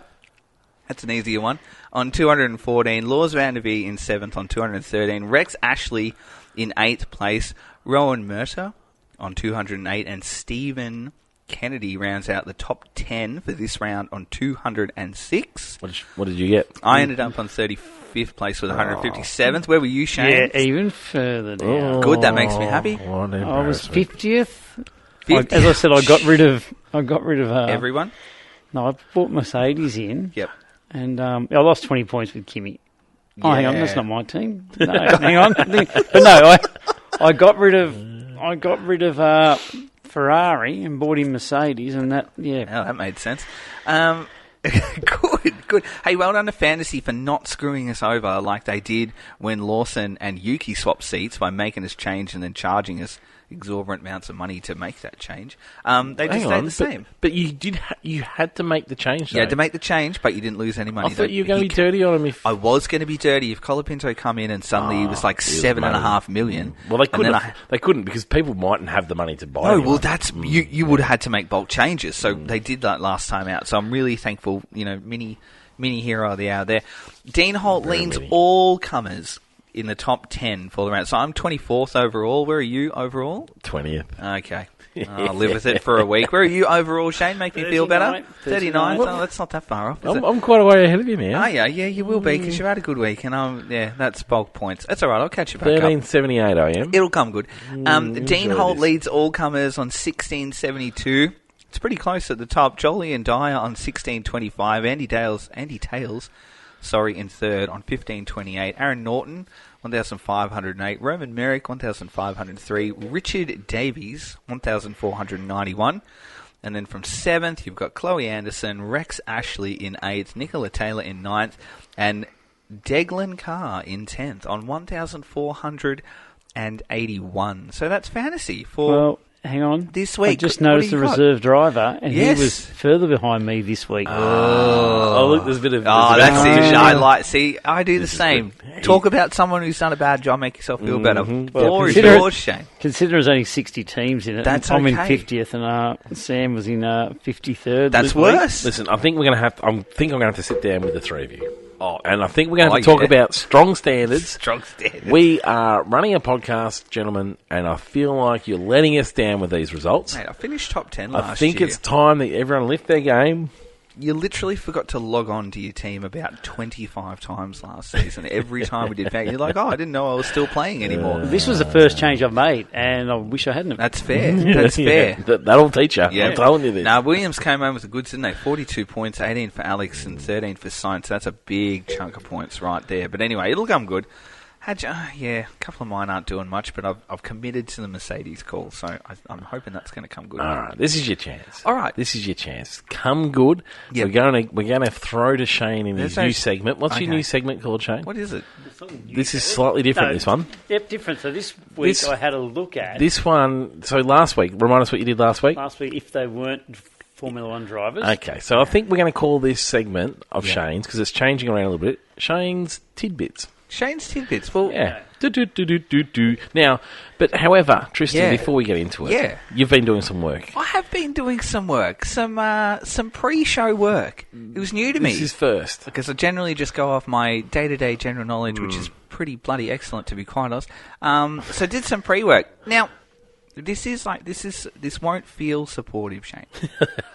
That's an easier one. On 214, Laws Van Der Vee in 7th on 213. Rex Ashley in 8th place. Rowan Mercer on 208. And Stephen Kennedy rounds out the top 10 for this round on 206. What did you get? I ended up on 35th place with 157th. Where were you, Shane? Yeah, even further down. Good, that makes me happy. I was 50th. As I said, I got rid of everyone. No, I bought Mercedes in. Yep. And I lost 20 points with Kimmy. Oh, hang on, that's not my team. No, hang on. But no, I got rid of I got rid of Ferrari and bought him Mercedes, and that, Oh, that made sense. Good. Hey, well done to Fantasy for not screwing us over like they did when Lawson and Yuki swapped seats by making us change and then charging us exorbitant amounts of money to make that change. They just stayed the same. But you had to make the change, though. You had to make the change, but you didn't lose any money. I thought you were going to be dirty on him if... I was going to be dirty if Colapinto come in and suddenly it was like $7.5 million. Well, they couldn't because people mightn't have the money to buy No, anyway. well, that's... You would have had to make bulk changes, so they did that last time out. So I'm really thankful, mini hero of the hour there. Dean Holt leans all comers in the top 10 for the round. So I'm 24th overall. Where are you overall? 20th. Okay. I'll live with it for a week. Where are you overall, Shane? Make me feel better? 39. Well, Oh, that's not that far off, is it? I'm quite a way ahead of you now. Oh, yeah, you will be, because you've had a good week, and that's bulk points. That's all right, I'll catch you back up. 1378 I am. It'll come good. Dean Holt this. leads all comers on 1672. It's pretty close at the top. Jolie and Dyer on 1625. Andy Tails, in third on 1528. Aaron Norton, 1,508. Roman Merrick, 1,503. Richard Davies, 1,491. And then from 7th, you've got Chloe Anderson, Rex Ashley in 8th, Nicola Taylor in 9th, and Declan Carr in 10th on 1,481. So that's fantasy for... Well, hang on. This week. I just noticed the reserve driver, and he was further behind me this week. Oh, look, there's a bit of... that's it. I do the same. Talk about someone who's done a bad job, make yourself feel better. Floor is yours, Shane. Consider there's only 60 teams in it. That's I'm okay. in 50th, and Sam was in 53rd. That's worse. Listen, I think I'm going to have to sit down with the three of you. And I think we're going to have to talk about strong standards. Strong standards. We are running a podcast, gentlemen, and I feel like you're letting us down with these results. Mate, I finished top 10 last year. I think it's time that everyone lift their game. You literally forgot to log on to your team about 25 times last season. Every time we did back, you're like, I didn't know I was still playing anymore. This was the first change I've made, and I wish I hadn't. That's fair. That's fair. That'll teach you. Yeah. I'm telling you this. Now, Williams came home with the goods, didn't they? 42 points, 18 for Alex and 13 for Science. That's a big chunk of points right there. But anyway, it'll come good. A couple of mine aren't doing much, but I've committed to the Mercedes call, so I'm hoping that's going to come good. All right, this is your chance. All right, this is your chance. Come good. Yep. We're going to throw to Shane in his new segment. What's your new segment called, Shane? What is it? This is slightly different. This one. Yep, different. So this week I had a look at this one. So last week, remind us what you did last week. Last week, if they weren't Formula One drivers. Okay, so I think we're going to call this segment of Shane's because it's changing around a little bit. Shane's tidbits. Shane's tidbits. Well, yeah. Now, but however, Tristan, before we get into it, you've been doing some work. I have been doing some work, some pre-show work. It was new to me. This is first because I generally just go off my day-to-day general knowledge, which is pretty bloody excellent, to be quite honest. So I did some pre-work. Now, this won't feel supportive, Shane.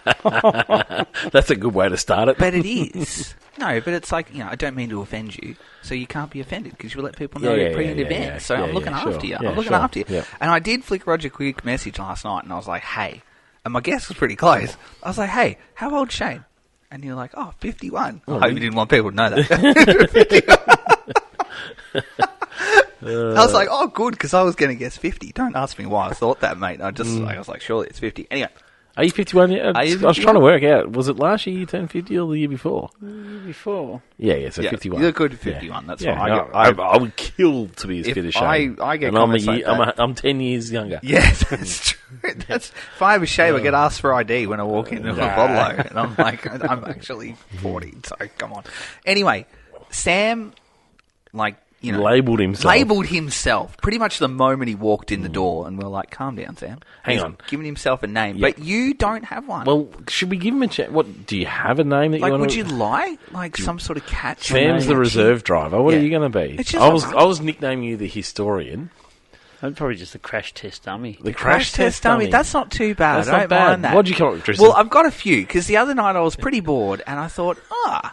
That's a good way to start it. But it is. No, but it's like, I don't mean to offend you, so you can't be offended because you let people know pre-event. Yeah, so I'm looking after you. I'm looking after you. Yeah. And I did flick Roger a quick message last night, and I was like, hey, and my guess was pretty close. I was like, hey, how old's Shane? And you're like, 51. I hope you didn't want people to know that. I was like, good, because I was going to guess 50. Don't ask me why I thought that, mate. I was like, surely it's 50. Anyway. Are you 51 yet? I was trying to work out. Was it last year you turned 50 or the year before? The year before. Yeah, so 51. You're good at 51, that's fine. I would kill to be as fit as Shane. I get and I'm 10 years younger. Yes, that's true. If I have a shave, I get asked for ID when I walk into a bottle, and I'm like, I'm actually 40, so come on. Anyway, Sam, labelled himself pretty much the moment he walked in the door, and we're like, calm down, Sam. Hang on. Giving himself a name. But you don't have one. Well, should we give him a chance? What, do you have a name that you want to... would you like some sort of catchy Sam's the reserve driver. What are you going to be? I was nicknaming you the historian. That's probably just a crash test dummy. The crash test dummy. That's not too bad. That's not bad. Mind that. What'd you come up with, Tristan? Well, I've got a few, because the other night I was pretty bored, and I thought, I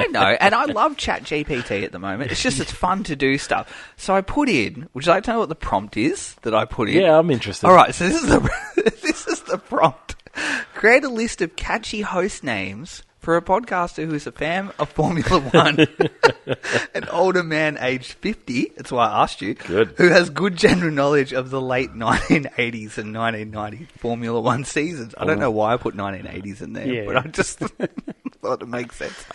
know. And I love ChatGPT at the moment. It's fun to do stuff. So I put in, would you like to know what the prompt is that I put in? Yeah, I'm interested. All right, so this is the prompt. Create a list of catchy host names for a podcaster who is a fan of Formula One, an older man aged 50, that's why I asked you, Good. who has good general knowledge of the late 1980s and 1990 Formula One seasons. I don't know why I put 1980s in there, but I just thought it makes sense.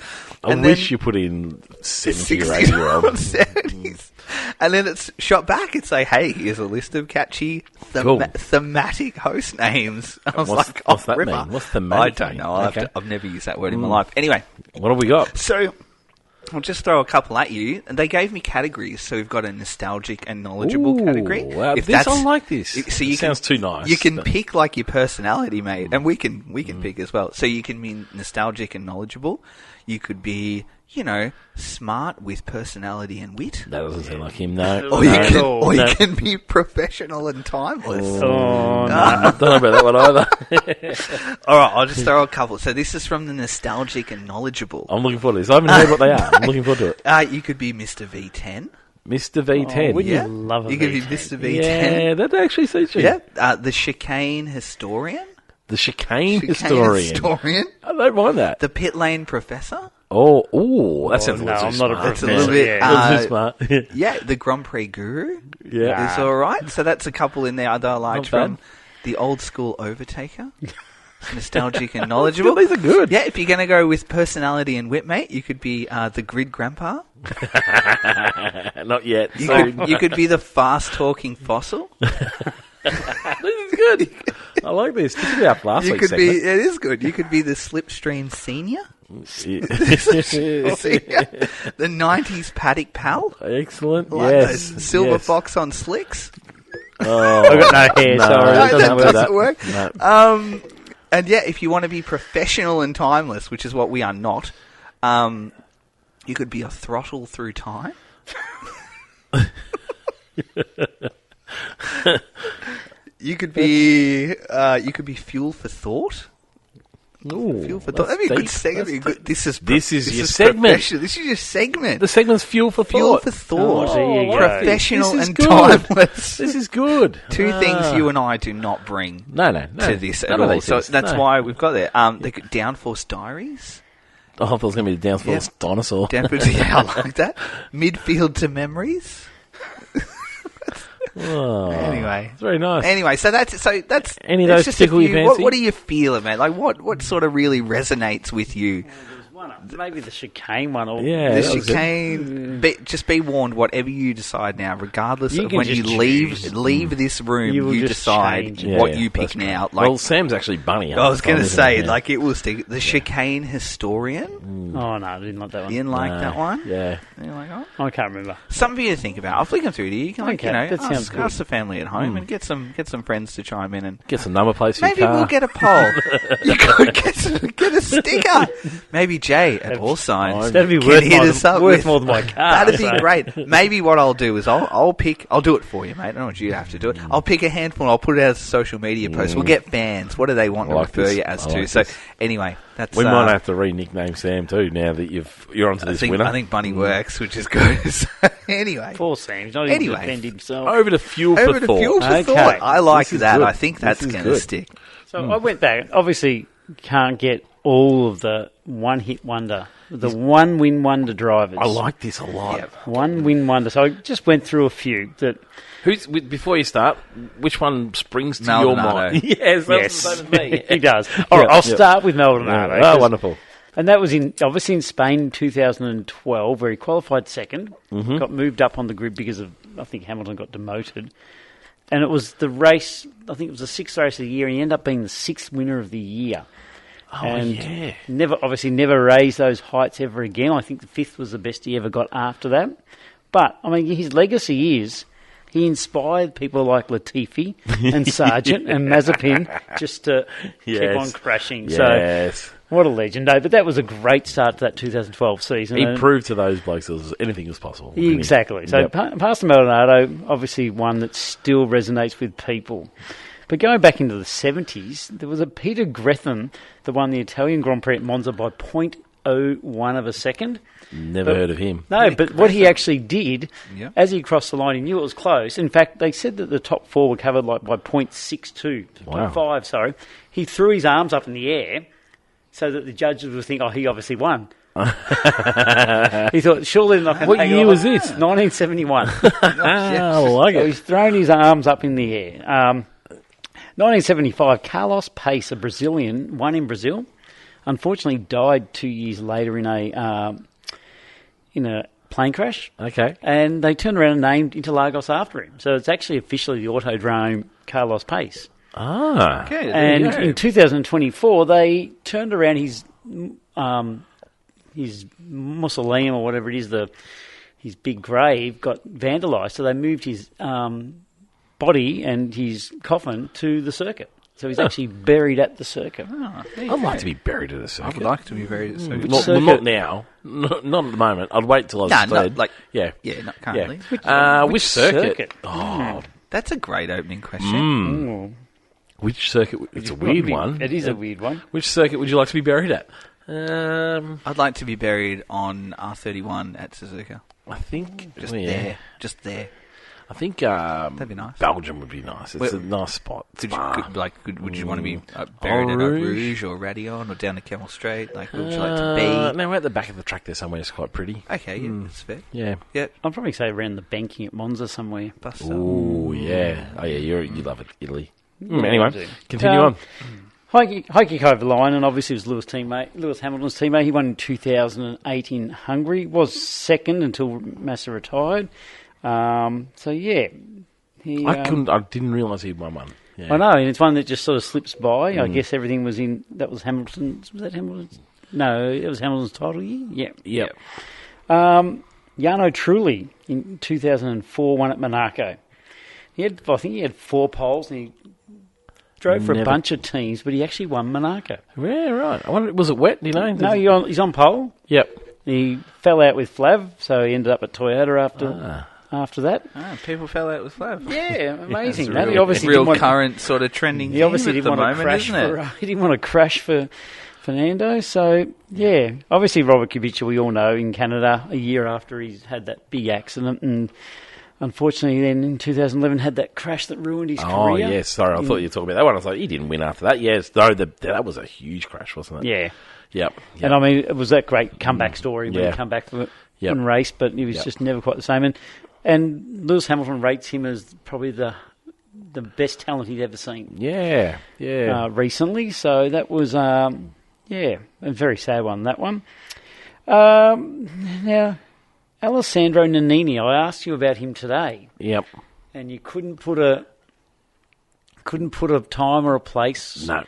I wish you put in 70 or 80-year-old. 70s. And then it's shot back and say, hey, here's a list of catchy thematic host names. I was like, what's that Ripper. mean? What's thematic? I don't know. Okay. I've never used that word in my life. Anyway. What have we got? So I'll just throw a couple at you. And they gave me categories. So we've got a nostalgic and knowledgeable category. Wow, I like this. So you sounds too nice. You can pick like your personality, mate. And we can pick as well. So you can be nostalgic and knowledgeable. You could be, smart with personality and wit. That doesn't sound like him, no. Or you can be professional and timeless. Oh, no. I don't know about that one either. All right, I'll just throw a couple. So this is from the nostalgic and knowledgeable. I'm looking forward to this. I haven't heard what they are. I'm looking forward to it. You could be Mr. V10. Mr. V10. Wouldn't you love a You could V10? be Mr. V10. Yeah, that actually suits you. Yeah. The chicane historian. The chicane historian. I don't mind that. The pit lane professor. That sounds a little I'm too not a smart. That's a little bit. A little too smart. Yeah, the Grand Prix guru. Yeah. Is all right. So that's a couple in there that I liked Not from bad. the old school overtaker. Nostalgic and knowledgeable. These are good. Yeah, if you're going to go with personality and wit, mate, you could be the grid grandpa. Not yet. You could be the fast talking fossil. This is good. I like this. This is our last You week's could be. segment. It is good. You could be the slipstream senior. Yeah. The 90s paddock pal. Excellent. Like Yes. those silver Yes. fox on slicks. Oh, I've got no hair, sorry. No, that work. doesn't work. No. And yeah, if you want to be professional and timeless, which is what we are not, you could be a throttle through time. You could be fuel for thought. Ooh, Fuel for thought. That'd be a good segment. This is your segment. professional. This is your segment. The segment's fuel for Fuel thought. for thought. Oh, there you go. Professional This is and good. timeless. This is good. Two things you and I do not bring No. to this at None of all. these So things. that's No. why we've got there. The Downforce Diaries. I thought it was going to be the Downforce dinosaur. Downforce, yeah, I like that. Midfield to memories. Oh, Anyway. it's very nice. Anyway, so that's Any of that's those just a tickle your few- fancy? What do you feel, man? Like what sort of really resonates with you? Maybe the chicane one. Or Yeah. The that was it. chicane. Just be warned. Whatever you decide now, regardless You of can when you just leave this room, You will you just decide change. Yeah, what yeah, you pick that's now. great. Like Well, Sam's actually bunny. I was going to isn't say, he? Yeah. like it will stick. The chicane historian. Oh no, I didn't like that one. You didn't like No. that one? Yeah. You're like, oh. I can't remember. Something for you to think about. I'll flick them through to you. You can, Okay, that sounds good. ask the family at home and get some friends to chime in and Get some number plates for maybe your car. we'll get a poll. You could get a sticker. Maybe Jay at All Signs That'd be can worth, hit us up worth with. more than my car. That'd be so. great. Maybe what I'll do is I'll do it for you, mate. I don't want you to have to do it. I'll pick a handful and I'll put it as a social media post. We'll get fans. What do they want I to like refer this. you as I to? like So this. anyway, that's We might have to re-nickname Sam too now that you're onto I this think winner. Bunny works, which is good. So, anyway. Poor Sam. He's not even Anyway. defend himself. Over to fuel Over for to thought. fuel for Okay. thought. I like This is that. good. I think that's This is going to good. stick. So I went back. Obviously, can't get all of the one-hit wonder, the one-win wonder drivers. I like this a lot. Yeah. One-win wonder. So I just went through a few that. Before you start, which one springs to your Maldonado. mind? Yes, that's Yes, the same as me. he does. All right, Yeah, I'll yeah. start with Maldonado. Oh, 'cause- wonderful. And that was obviously in Spain in 2012, where he qualified second, got moved up on the grid because of, I think Hamilton got demoted. And it was the race, I think it was the sixth race of the year, and he ended up being the sixth winner of the year. Oh, And yeah. never raised those heights ever again. I think the fifth was the best he ever got after that. But, I mean, his legacy is he inspired people like Latifi and Sargent and Mazepin just to keep Yes. on crashing. Yes. So, what a legend, eh? But that was a great start to that 2012 season. He And- proved to those blokes that anything was possible. didn't he? Exactly. So, Yep. Pastor Maldonado, obviously one that still resonates with people. But going back into the 70s, there was a Peter Gretham that won the Italian Grand Prix at Monza by 0.01 of a second. Never heard of him. No, but what he actually did, Yeah. as he crossed the line, he knew it was close. In fact, they said that the top four were covered like by 0.62, Wow. 0.5, sorry. He threw his arms up in the air so that the judges would think, he obviously won. He thought, surely they're not going to What year was this? 1971. I like So it. he's thrown his arms up in the air. 1975, Carlos Pace, a Brazilian, won in Brazil. Unfortunately, died 2 years later in a plane crash. Okay. And they turned around and named Interlagos after him. So it's actually officially the Autodrome Carlos Pace. Ah. Okay, there And you go. in 2024, they turned around his mausoleum or whatever it is, his big grave got vandalised. So they moved his body and his coffin to the circuit. So he's actually buried at the circuit. Oh, there you I'd go. like to be buried at a I circuit. would like to be very. Not now. Not at the moment. I'd wait till I was Nah, dead. not like. Yeah. Yeah, not currently. Which circuit? Oh, That's a great opening question. mm. Which circuit? It's a weird one. It is a weird one. Which circuit would you like to be buried at? I'd like to be buried on R31 at Suzuka. I think Just there. Just there. I think That'd be nice. Belgium would be nice. It's a nice spot. Would you want to be buried at Rouge or Radion or down the Camel Straight? Like, where would you like to be? No, we're at the back of the track there somewhere. It's quite pretty. Okay, yeah, that's fair. Yeah. Yeah, I'd probably say around the banking at Monza somewhere. bus Oh yeah. Oh yeah. You love it, Italy. I do. Anyway, continue on. Heikki Kovalainen, obviously, was Lewis Hamilton's teammate. He won in 2008 in Hungary. Was second until Massa retired. So yeah, I didn't realise he'd won one. Yeah. I know, and it's one that just sort of slips by. I guess everything was in. That was Hamilton's. Was that Hamilton's? No, it was Hamilton's title year. Yeah. Yep. Jarno Trulli in 2004 won at Monaco. I think he had 4 poles and he drove for a bunch of teams, but he actually won Monaco. Yeah, right. I wonder, was it wet? Do you know? No, he's on pole. Yep. He fell out with Flav, so he ended up at Toyota after that. people fell out with Flav. Yeah, amazing. That's He obviously didn't want, current sort of trending. he obviously thing didn't at want the to moment, crash isn't it? he didn't want to crash for Fernando. So yeah, obviously Robert Kubica, we all know, in Canada a year after he's had that big accident, and unfortunately then in 2011 had that crash that ruined his career. Oh yes, sorry. I thought you were talking about that one. I was like, he didn't win after that. Yes, no, that was a huge crash, wasn't it? Yeah. Yep. And I mean, it was that great comeback story when Yeah. he come back from it Yep. and race, but he was Yep. just never quite the same. And Lewis Hamilton rates him as probably the best talent he'd ever seen. Yeah. Yeah. Recently. So that was, a very sad one, that one. Now, Alessandro Nannini, I asked you about him today, Yep. and you couldn't put a time or a place. No.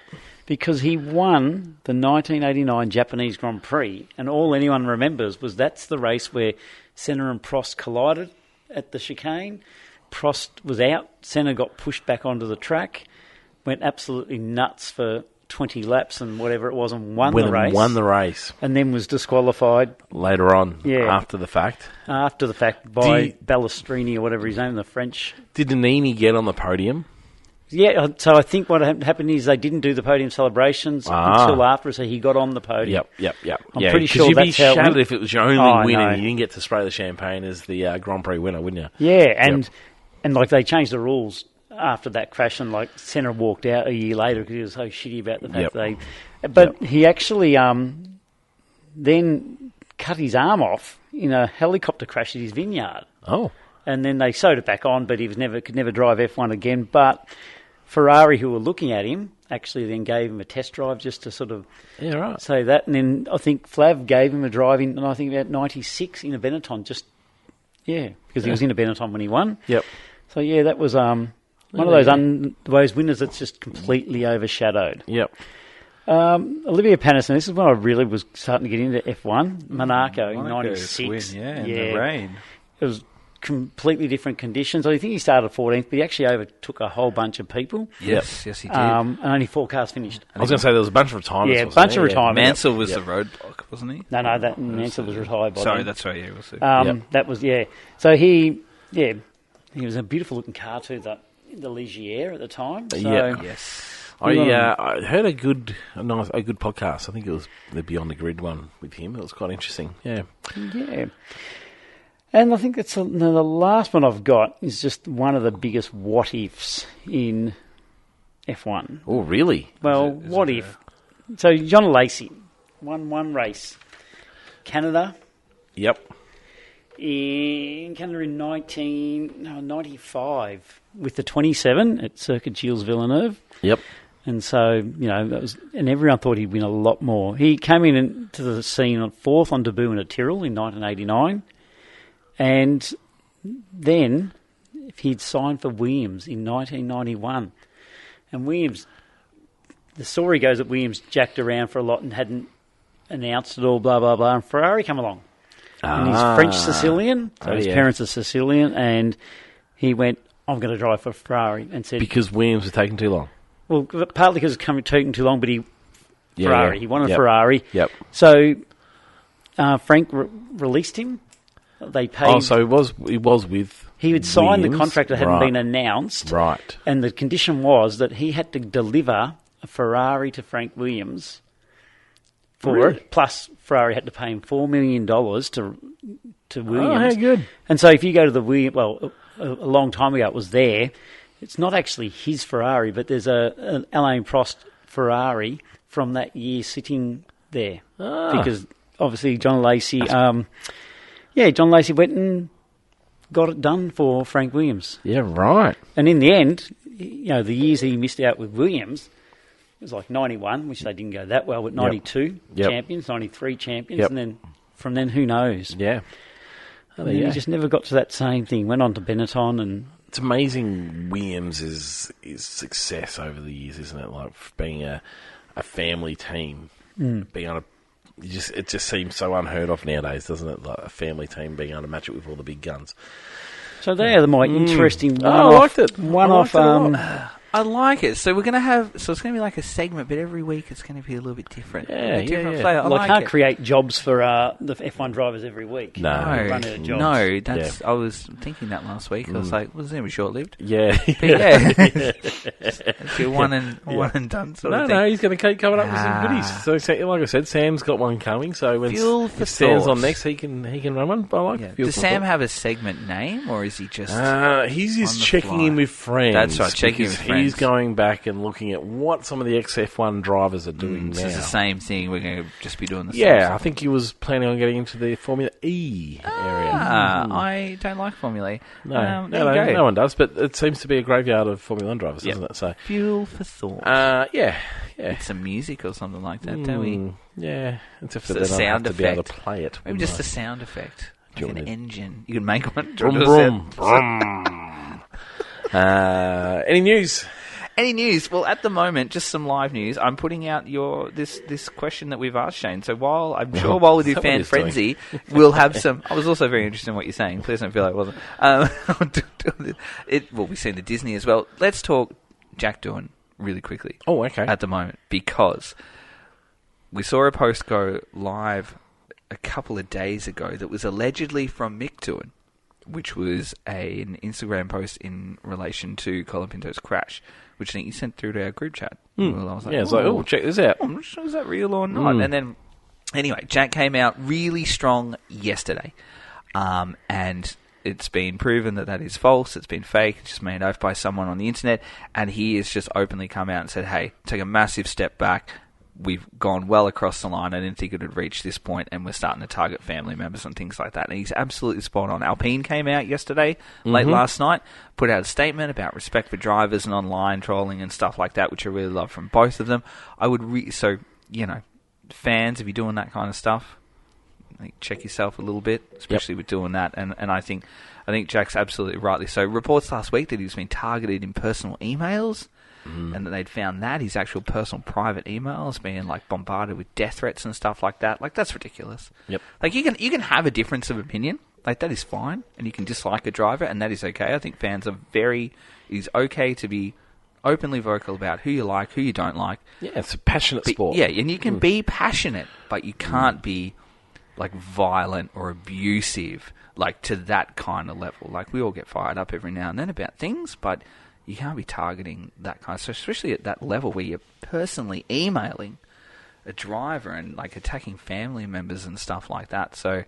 Because he won the 1989 Japanese Grand Prix, and all anyone remembers was that's the race where Senna and Prost collided at the chicane. Prost was out, Senna got pushed back onto the track, went absolutely nuts for 20 laps and whatever it was, and won the race. And then was disqualified Later on, Yeah. after the fact. by Ballestrini or whatever his name, the French. Did Nannini get on the podium? Yeah, so I think what happened is they didn't do the podium celebrations until after, so he got on the podium. Yep. I'm yeah, pretty 'cause sure you'd be that's how it shattered went. if it was your only Oh, win no. and you didn't get to spray the champagne as the Grand Prix winner, wouldn't you? Yeah, and like they changed the rules after that crash, and like Senna walked out a year later because he was so shitty about the fact that he actually then cut his arm off in a helicopter crash at his vineyard, Oh. and then they sewed it back on, but he could never drive F1 again. But Ferrari, who were looking at him, actually then gave him a test drive just to sort of Yeah, right. say that, and then I think Flav gave him a drive in, and I think about 96 in a Benetton, because he was in a Benetton when he won. Yep. So yeah, that was one of those winners that's just completely overshadowed. Yep. Olivia Paterson, this is when I really was starting to get into F1. Monaco in Monaco's 96. win, in the rain. It was completely different conditions. I think he started 14th, but he actually overtook a whole bunch of people. Yes, he did. And only 4 cars finished. I was going to say there was a bunch of retirements. Yeah, wasn't bunch there? of retirements. Mansell was the roadblock, wasn't he? No, that Mansell was retired by Sorry, then. that's right. Yeah, we'll see. That was, So he was a beautiful looking car too, the Ligier at the time. So, Yes. I heard a good podcast. I think it was the Beyond the Grid one with him. It was quite interesting. Yeah. Yeah. And I think that's the last one I've got is just one of the biggest what ifs in F1. Oh, really? Well, what if So John Lacey won one race. Canada. Yep. In Canada in 1995 with the 27 at Circuit Gilles Villeneuve. Yep. And so, and everyone thought he'd win a lot more. He came into the scene on fourth on debut in a Tyrrell in 1989. And then he'd signed for Williams in 1991. And Williams, the story goes that Williams jacked around for a lot and hadn't announced it all, blah, blah, blah. And Ferrari come along. And he's French-Sicilian, so his parents are Sicilian, and he went, I'm going to drive for Ferrari, and said... Because Williams was taking too long. Well, partly because it's taking too long, but Ferrari. He wanted Ferrari. Yep. So Frank released him. They paid... Oh, so he was with He would sign the Williams? contract that hadn't been announced. Right. And the condition was that he had to deliver a Ferrari to Frank Williams for Really? it. Plus, Ferrari had to pay him $4 million to Williams. Oh, how good. And so if you go to the Williams... Well, a long time ago it was there. It's not actually his Ferrari, but there's an Alain Prost Ferrari from that year sitting there. Because obviously John Lacey... John Lacey went and got it done for Frank Williams. Yeah, right. And in the end, the years he missed out with Williams, it was like 91, which they didn't go that well, but 92 champions, 93 champions, and then from then, who knows? Yeah. And then he just never got to that same thing. Went on to Benetton and... It's amazing Williams' success over the years, isn't it? Like being a family team, being able to... It just seems so unheard of nowadays, doesn't it? Like a family team being able to match it with all the big guns. So they are my interesting one-off... I liked it. One-off... I like it. So we're going to have... So it's going to be like a segment, but every week it's going to be a little bit different. Different flavor. I can't create jobs for the F1 drivers every week. No, run out of jobs. No, that's... I was thinking that last week. I was like, well, it's going to be short-lived. Yeah. But it's your one and done sort of thing. No, he's going to keep coming up with some goodies. So, like I said, Sam's got one coming. So when Sam's on next, he can run one. I like Fuel Does Sam have a segment name, or is he just... he's just checking in with friends. That's right, checking in with friends. He's going back and looking at what some of the XF1 drivers are doing now. So it's the same thing. We're going to just be doing the same Yeah, stuff. I think he was planning on getting into the Formula E area. I don't like Formula E. No one does, but it seems to be a graveyard of Formula 1 drivers, doesn't it? So Fuel for thought. Yeah. It's some music or something like that, don't we? Yeah, except for the that I sound have to be able to effect. play it. Maybe just a sound effect. Like an engine. You can make one. Brum, brum, brum. Any news? Any news? Well, at the moment, just some live news. I'm putting out this question that we've asked Shane. So while we do Fan Frenzy, we'll have some... I was also very interested in what you're saying. Please don't feel like it wasn't. We've seen the Disney as well. Let's talk Jack Doohan really quickly. Oh, okay. At the moment, because we saw a post go live a couple of days ago that was allegedly from Mick Doohan, which was an Instagram post in relation to Colin Pinto's crash, which I think you sent through to our group chat. Well, I was like, it's like, check this out. I'm not sure is that real or not. And then, anyway, Jack came out really strong yesterday. And it's been proven that is false. It's been fake. It's just made up by someone on the internet. And he has just openly come out and said, hey, take a massive step back. We've gone well across the line. I didn't think it would reach this point, and we're starting to target family members and things like that. And he's absolutely spot on. Alpine came out yesterday, late last night, put out a statement about respect for drivers and online trolling and stuff like that, which I really love from both of them. I would fans, if you're doing that kind of stuff, check yourself a little bit, especially with doing that. And I think Jack's absolutely rightly so. Reports last week that he's been targeted in personal emails. And that they'd found that his actual personal private emails being bombarded with death threats and stuff like that. That's ridiculous. Yep. You can have a difference of opinion. That is fine, and you can dislike a driver, and that is okay. I think fans are it is okay to be openly vocal about who you like, who you don't like. Yeah, it's a passionate sport. Yeah, and you can be passionate, but you can't be violent or abusive to that kind of level. We all get fired up every now and then about things, but you can't be targeting that kind of stuff, especially at that level where you're personally emailing a driver and attacking family members and stuff like that. So,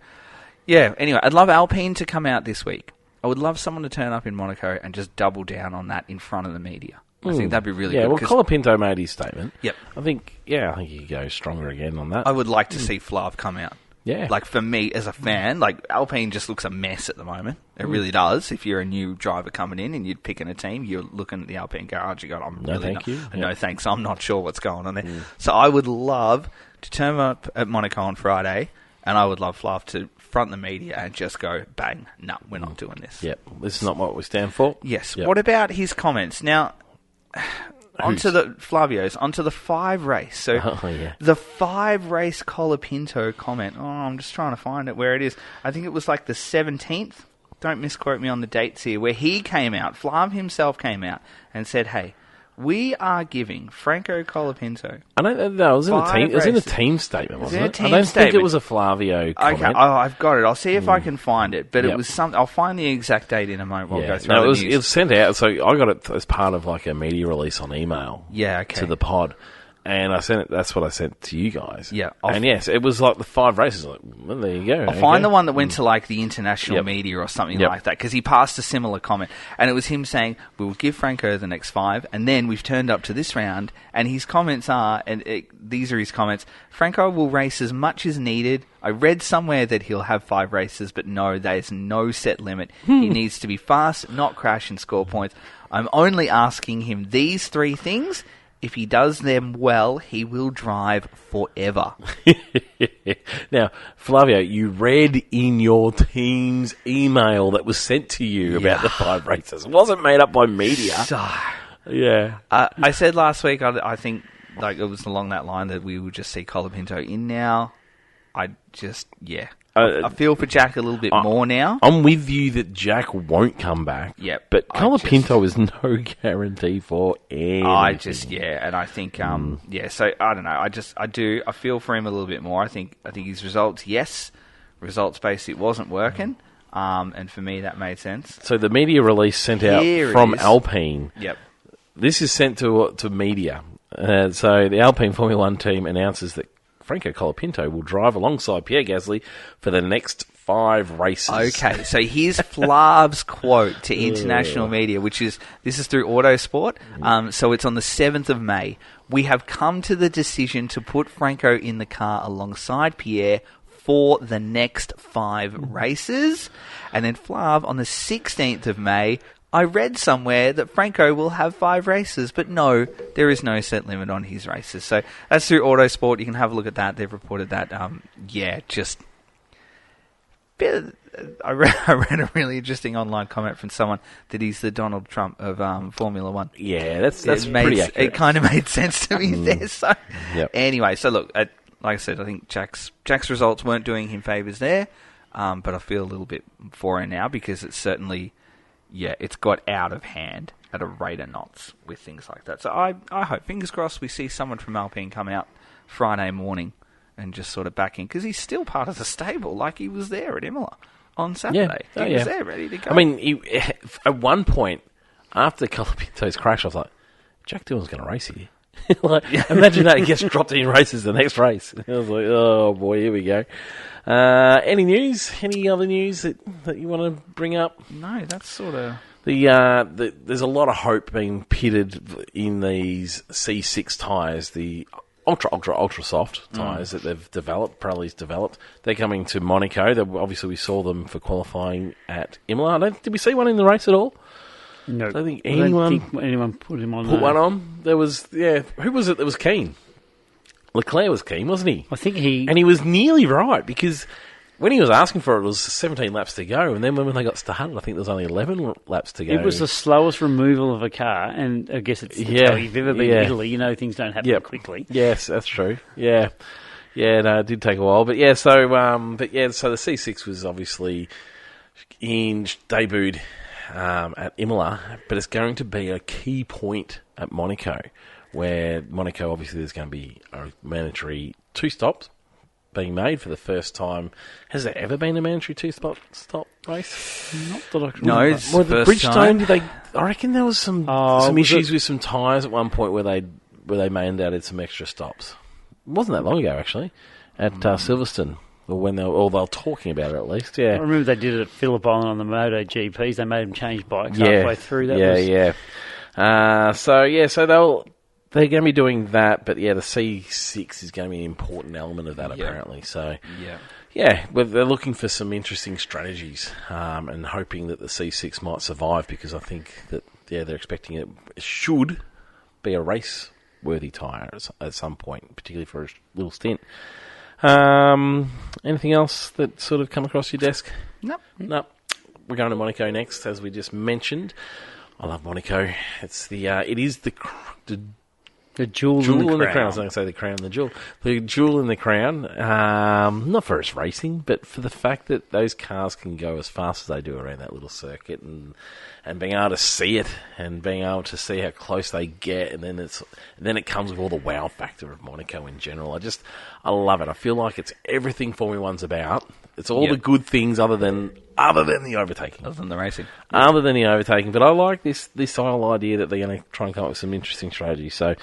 yeah, anyway, I'd love Alpine to come out this week. I would love someone to turn up in Monaco and just double down on that in front of the media. I think that'd be really yeah, good. well, Colapinto made his statement. Yep. I think he could go stronger again on that. I would like to see Flav come out. Yeah. Like, for me, as a fan, like, Alpine just looks a mess at the moment. It really does. If you're a new driver coming in and you're picking a team, you're looking at the Alpine garage, you go, no thanks, I'm not sure what's going on there. So I would love to turn up at Monaco on Friday, and I would love Flav to front the media and just go, bang, no, we're not doing this. Yep, this is not what we stand for. Yes. Yep. What about his comments? Now, onto the 5 race. So the 5 race Colapinto comment. Oh, I'm just trying to find it where it is. I think it was like the 17th. Don't misquote me on the dates here. Where he came out, Flav himself came out and said, "Hey, we are giving Franco Colapinto." I don't know. It was in the team. It was in the races. team statement, wasn't it? Team I don't think it statement. was a Flavio comment. Okay, I've got it. I'll see if I can find it. But Yep. it was something. I'll find the exact date in a moment. We'll go through no, the it was news. sent out. So I got it as part of like a media release on email. Yeah, okay. To the pod, and I sent it. That's what I sent to you guys. Yeah, and yes, it was like the 5 races. Like, well, there you go. I'll find the one that went to like the international media or something like that, because he passed a similar comment, and it was him saying, "We will give Franco the next 5," and then we've turned up to this round, and his comments are, these are his comments: Franco will race as much as needed. I read somewhere that he'll have 5 races, but no, there's no set limit. He needs to be fast, not crash and score points. I'm only asking him these 3 things. If he does them well, he will drive forever. Now, Flavio, you read in your team's email that was sent to you about the 5 races. It wasn't made up by media. So, Yeah. I said last week, I think like it was along that line that we would just see Colapinto in now. I feel for Jack a little bit more now. I'm with you that Jack won't come back. Yep. But Colapinto is no guarantee for anything. And I think, so I don't know. I feel for him a little bit more. I think his results-based, it wasn't working. And for me, that made sense. So the media release sent out from Alpine. Yep. This is sent to media. So the Alpine Formula 1 team announces that Franco Colapinto will drive alongside Pierre Gasly for the next 5 races. Okay, so here's Flav's quote to international media, this is through Autosport. So it's on the 7th of May. We have come to the decision to put Franco in the car alongside Pierre for the next 5 races. And then Flav on the 16th of May, I read somewhere that Franco will have 5 races, but no, there is no set limit on his races. So that's through Autosport. You can have a look at that. They've reported that. I read a really interesting online comment from someone that he's the Donald Trump of Formula 1. Yeah, that's pretty accurate. It kind of made sense to me there. So Anyway, so look, like I said, I think Jack's results weren't doing him favours there, but I feel a little bit for him now because it's certainly... it's got out of hand at a rate of knots with things like that. So I hope, fingers crossed, we see someone from Alpine come out Friday morning and just sort of back in, because he's still part of the stable, like he was there at Imola on Saturday. He was there ready to go. I mean, at one point, after Colapinto's crash, I was like, Jack Dillon's going to race here. Imagine that he gets dropped in races the next race. I was like, oh boy, here we go. Any news? Any other news that you want to bring up? No, that's sort of... There's a lot of hope being pitted in these C6 tyres, the ultra soft tyres that they've developed, Pirelli's developed. They're coming to Monaco. Obviously, we saw them for qualifying at Imola. Did we see one in the race at all? No. I don't think anyone put him on. Put one on. There was, who was it that was keen? Leclerc was keen, wasn't he? I think he... And he was nearly right, because when he was asking for it, it was 17 laps to go, and then when they got started, I think there was only 11 laps to go. It was the slowest removal of a car, and I guess it's... If you've ever been to Italy, you know things don't happen quickly. Yes, that's true. Yeah, no, it did take a while. But so the C6 was obviously debuted at Imola, but it's going to be a key point at Monaco, where Monaco, obviously, there's going to be a mandatory 2 stops being made for the first time. Has there ever been a mandatory 2-stop race? Not that I can remember. No, it's the first Bridgestone, I reckon there was some issues with some tyres at one point where they mandated some extra stops. It wasn't that long ago, actually, at Silverstone. Or they were talking about it, at least, yeah. I remember they did it at Phillip Island on the MotoGPs. They made them change bikes halfway through. That was So they're going to be doing that, but yeah, the C6 is going to be an important element of that apparently. So but they're looking for some interesting strategies and hoping that the C6 might survive, because I think that they're expecting it should be a race-worthy tyre at some point, particularly for a little stint. Anything else that sort of come across your desk? Nope. We're going to Monaco next, as we just mentioned. I love Monaco. It's it is the jewel in the crown. I was going to say the crown, the jewel. The jewel in the crown, not for its racing, but for the fact that those cars can go as fast as they do around that little circuit, and being able to see it, and being able to see how close they get, and then it comes with all the wow factor of Monaco in general. I love it. I feel like it's everything Formula One's about. It's all the good things other than the overtaking. Other than the racing. Other than the overtaking. But I like this whole idea that they're going to try and come up with some interesting strategies. So,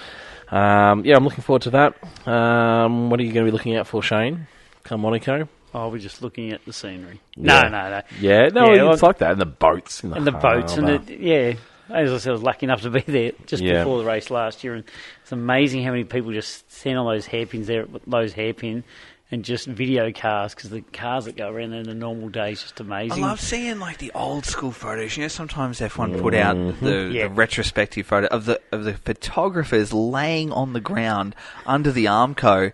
I'm looking forward to that. What are you going to be looking out for, Shane, come Monaco? Oh, we're just looking at the scenery. Yeah. No. Yeah, it's like that. And the boats. And the boats. And as I said, I was lucky enough to be there just before the race last year. And it's amazing how many people just stand on those hairpins there, those hairpin, and just video cars, because the cars that go around there in the normal days just amazing. I love seeing like the old school photos. You know, sometimes F1 put out the retrospective photo of the photographers laying on the ground under the Armco.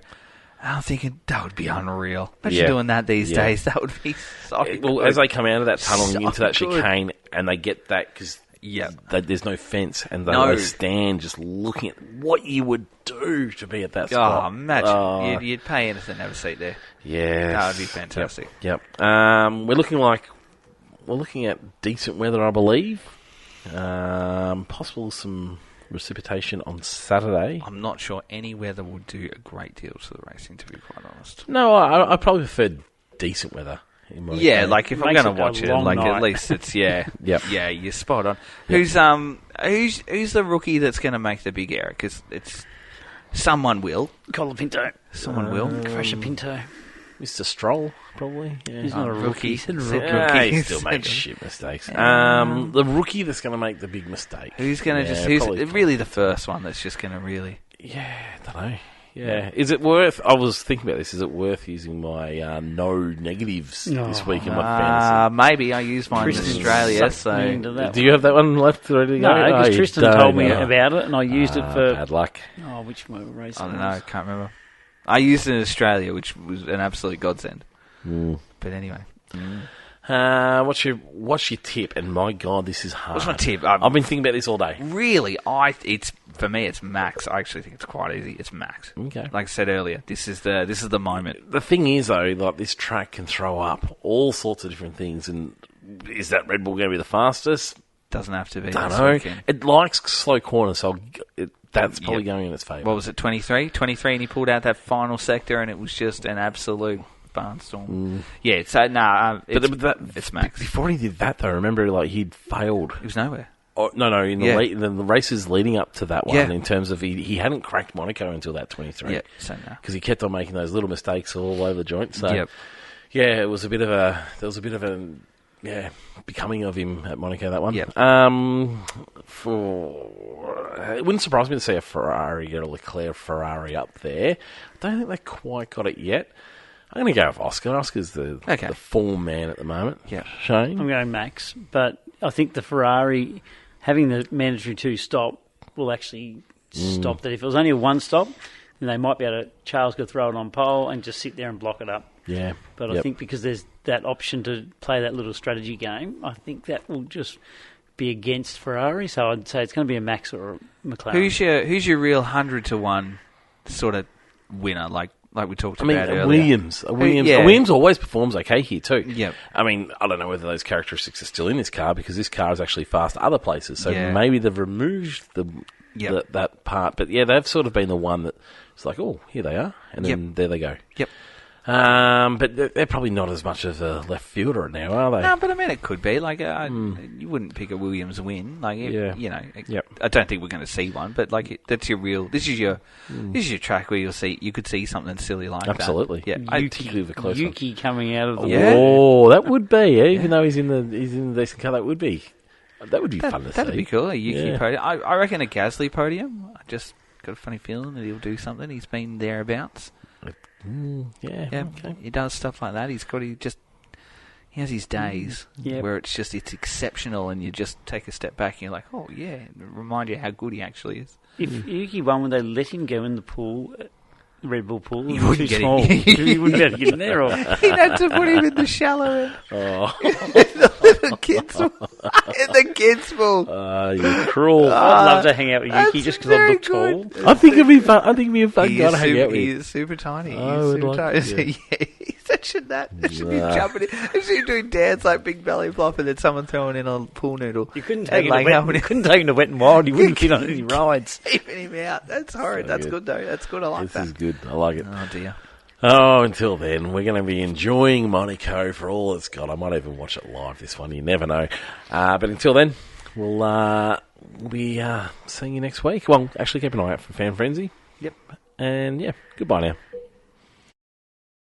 I'm thinking that would be unreal. Imagine doing that these days. That would be so good. Well, as they come out of that tunnel and into that chicane, and they get that, because there's no fence, and they stand just looking at what you would do to be at that spot. Oh, imagine. You'd pay anything to have a seat there. Yeah. That would be fantastic. Yep. We're looking at decent weather, I believe. Possible some precipitation on Saturday. I'm not sure any weather would do a great deal to the racing, to be quite honest. No, I probably prefer decent weather. Yeah, like if I'm going to watch it, like night. at least it's you're spot on. Yep. Who's the rookie that's going to make the big error? Because it's someone will. Colapinto. Someone will. Crusher Pinto. Mr. Stroll, probably. Yeah. He's not a rookie. He's a rookie. Yeah, he still makes shit mistakes. The rookie that's going to make the big mistake. Who's going to who's really the first one that's just going to really... Yeah, I don't know. Yeah. Is it worth... I was thinking about this. Is it worth using my no negatives this week in my fantasy? Maybe. I use mine in Australia, so... Do you have that one left ready to go? No, because Tristan told me about it, and I used it for... Bad luck. Oh, which race? I don't know. I can't remember. I used it in Australia, which was an absolute godsend. But anyway. What's your tip? And my God, this is hard. What's my tip? I've been thinking about this all day. Really, for me, it's Max. I actually think it's quite easy. It's Max. Okay. Like I said earlier, this is the moment. The thing is, though, like this track can throw up all sorts of different things. And is that Red Bull going to be the fastest? Doesn't have to be. Don't know. It likes slow corners, so that's probably going in its favour. What was it, 23? 23, and he pulled out that final sector, and it was just an absolute barnstorm. Yeah, so, it's Max. Before he did that, though, remember, like, he'd failed. He was nowhere. Oh, no, in the races leading up to that one, in terms of he hadn't cracked Monaco until that 23. Yeah, same now. Because he kept on making those little mistakes all over the joint. So, it was a bit of a... becoming of him at Monaco, that one. Yep. It wouldn't surprise me to see a Ferrari get a Leclerc Ferrari up there. I don't think they quite got it yet. I'm going to go with Oscar. Oscar's the form man at the moment. Yeah. Shane? I'm going Max, but I think the Ferrari, having the mandatory 2 stop, will actually stop that. If it was only a 1 stop, then they might be able to... Charles could throw it on pole and just sit there and block it up. Yeah. But I think because there's that option to play that little strategy game, I think that will just be against Ferrari. So I'd say it's going to be a Max or a McLaren. Who's your real 100-1 sort of winner? Like we talked about earlier. Williams. Williams always performs okay here too. Yep. I mean, I don't know whether those characteristics are still in this car, because this car is actually fast other places. So maybe they've removed that part. But yeah, they've sort of been the one that it's like, oh, here they are, and then there they go. Yep. But they're probably not as much of a left fielder now, are they? No, but I mean, it could be. Like, you wouldn't pick a Williams win. Like, you know, I don't think we're going to see one. But like, that's your real. This is your track where you could see something silly like that. Absolutely. Yeah, particularly the close Yuki coming out of the Oh, that would be. Even though he's in the decent car, that would be. That would be fun to see. That'd be cool, a Yuki Yeah. podium. I reckon a Gasly podium. I just got a funny feeling that he'll do something. He's been thereabouts. Yeah, Yeah, okay. he does stuff like that. He has his days Yep. where it's exceptional, and you just take a step back and you're like, oh yeah, and remind you how good he actually is. If Yuki won, would they let him go in the pool, Red Bull pool? He It was wouldn't too get small. in. He wouldn't be able to get in there. Or He had to put him in the shallow end. Oh, The little kids pool. In the kids pool. you're cruel. I'd love to hang out with Yuki That's just because I very look tall. good. I think it'd be fun. I think it'd be a fun guy to hang out He with. is super tiny. I He's would super like tiny. to, Yeah, he's such that. It should be Nah. jumping in. It should be doing dance like Big Belly Flop and then someone throwing in a pool noodle. You couldn't And take him like to how wet, many- you couldn't take him to Wet and Wild. He wouldn't fit on any rides. Keeping him out. That's horrid. So That's good. good though. That's good. I like This that. is good. I like it. Oh dear. Oh, until then, we're going to be enjoying Monaco for all it's got. I might even watch it live, this one. You never know. But until then, we'll be seeing you next week. Well, actually, keep an eye out for Fan Frenzy. Yep. And, yeah, goodbye now.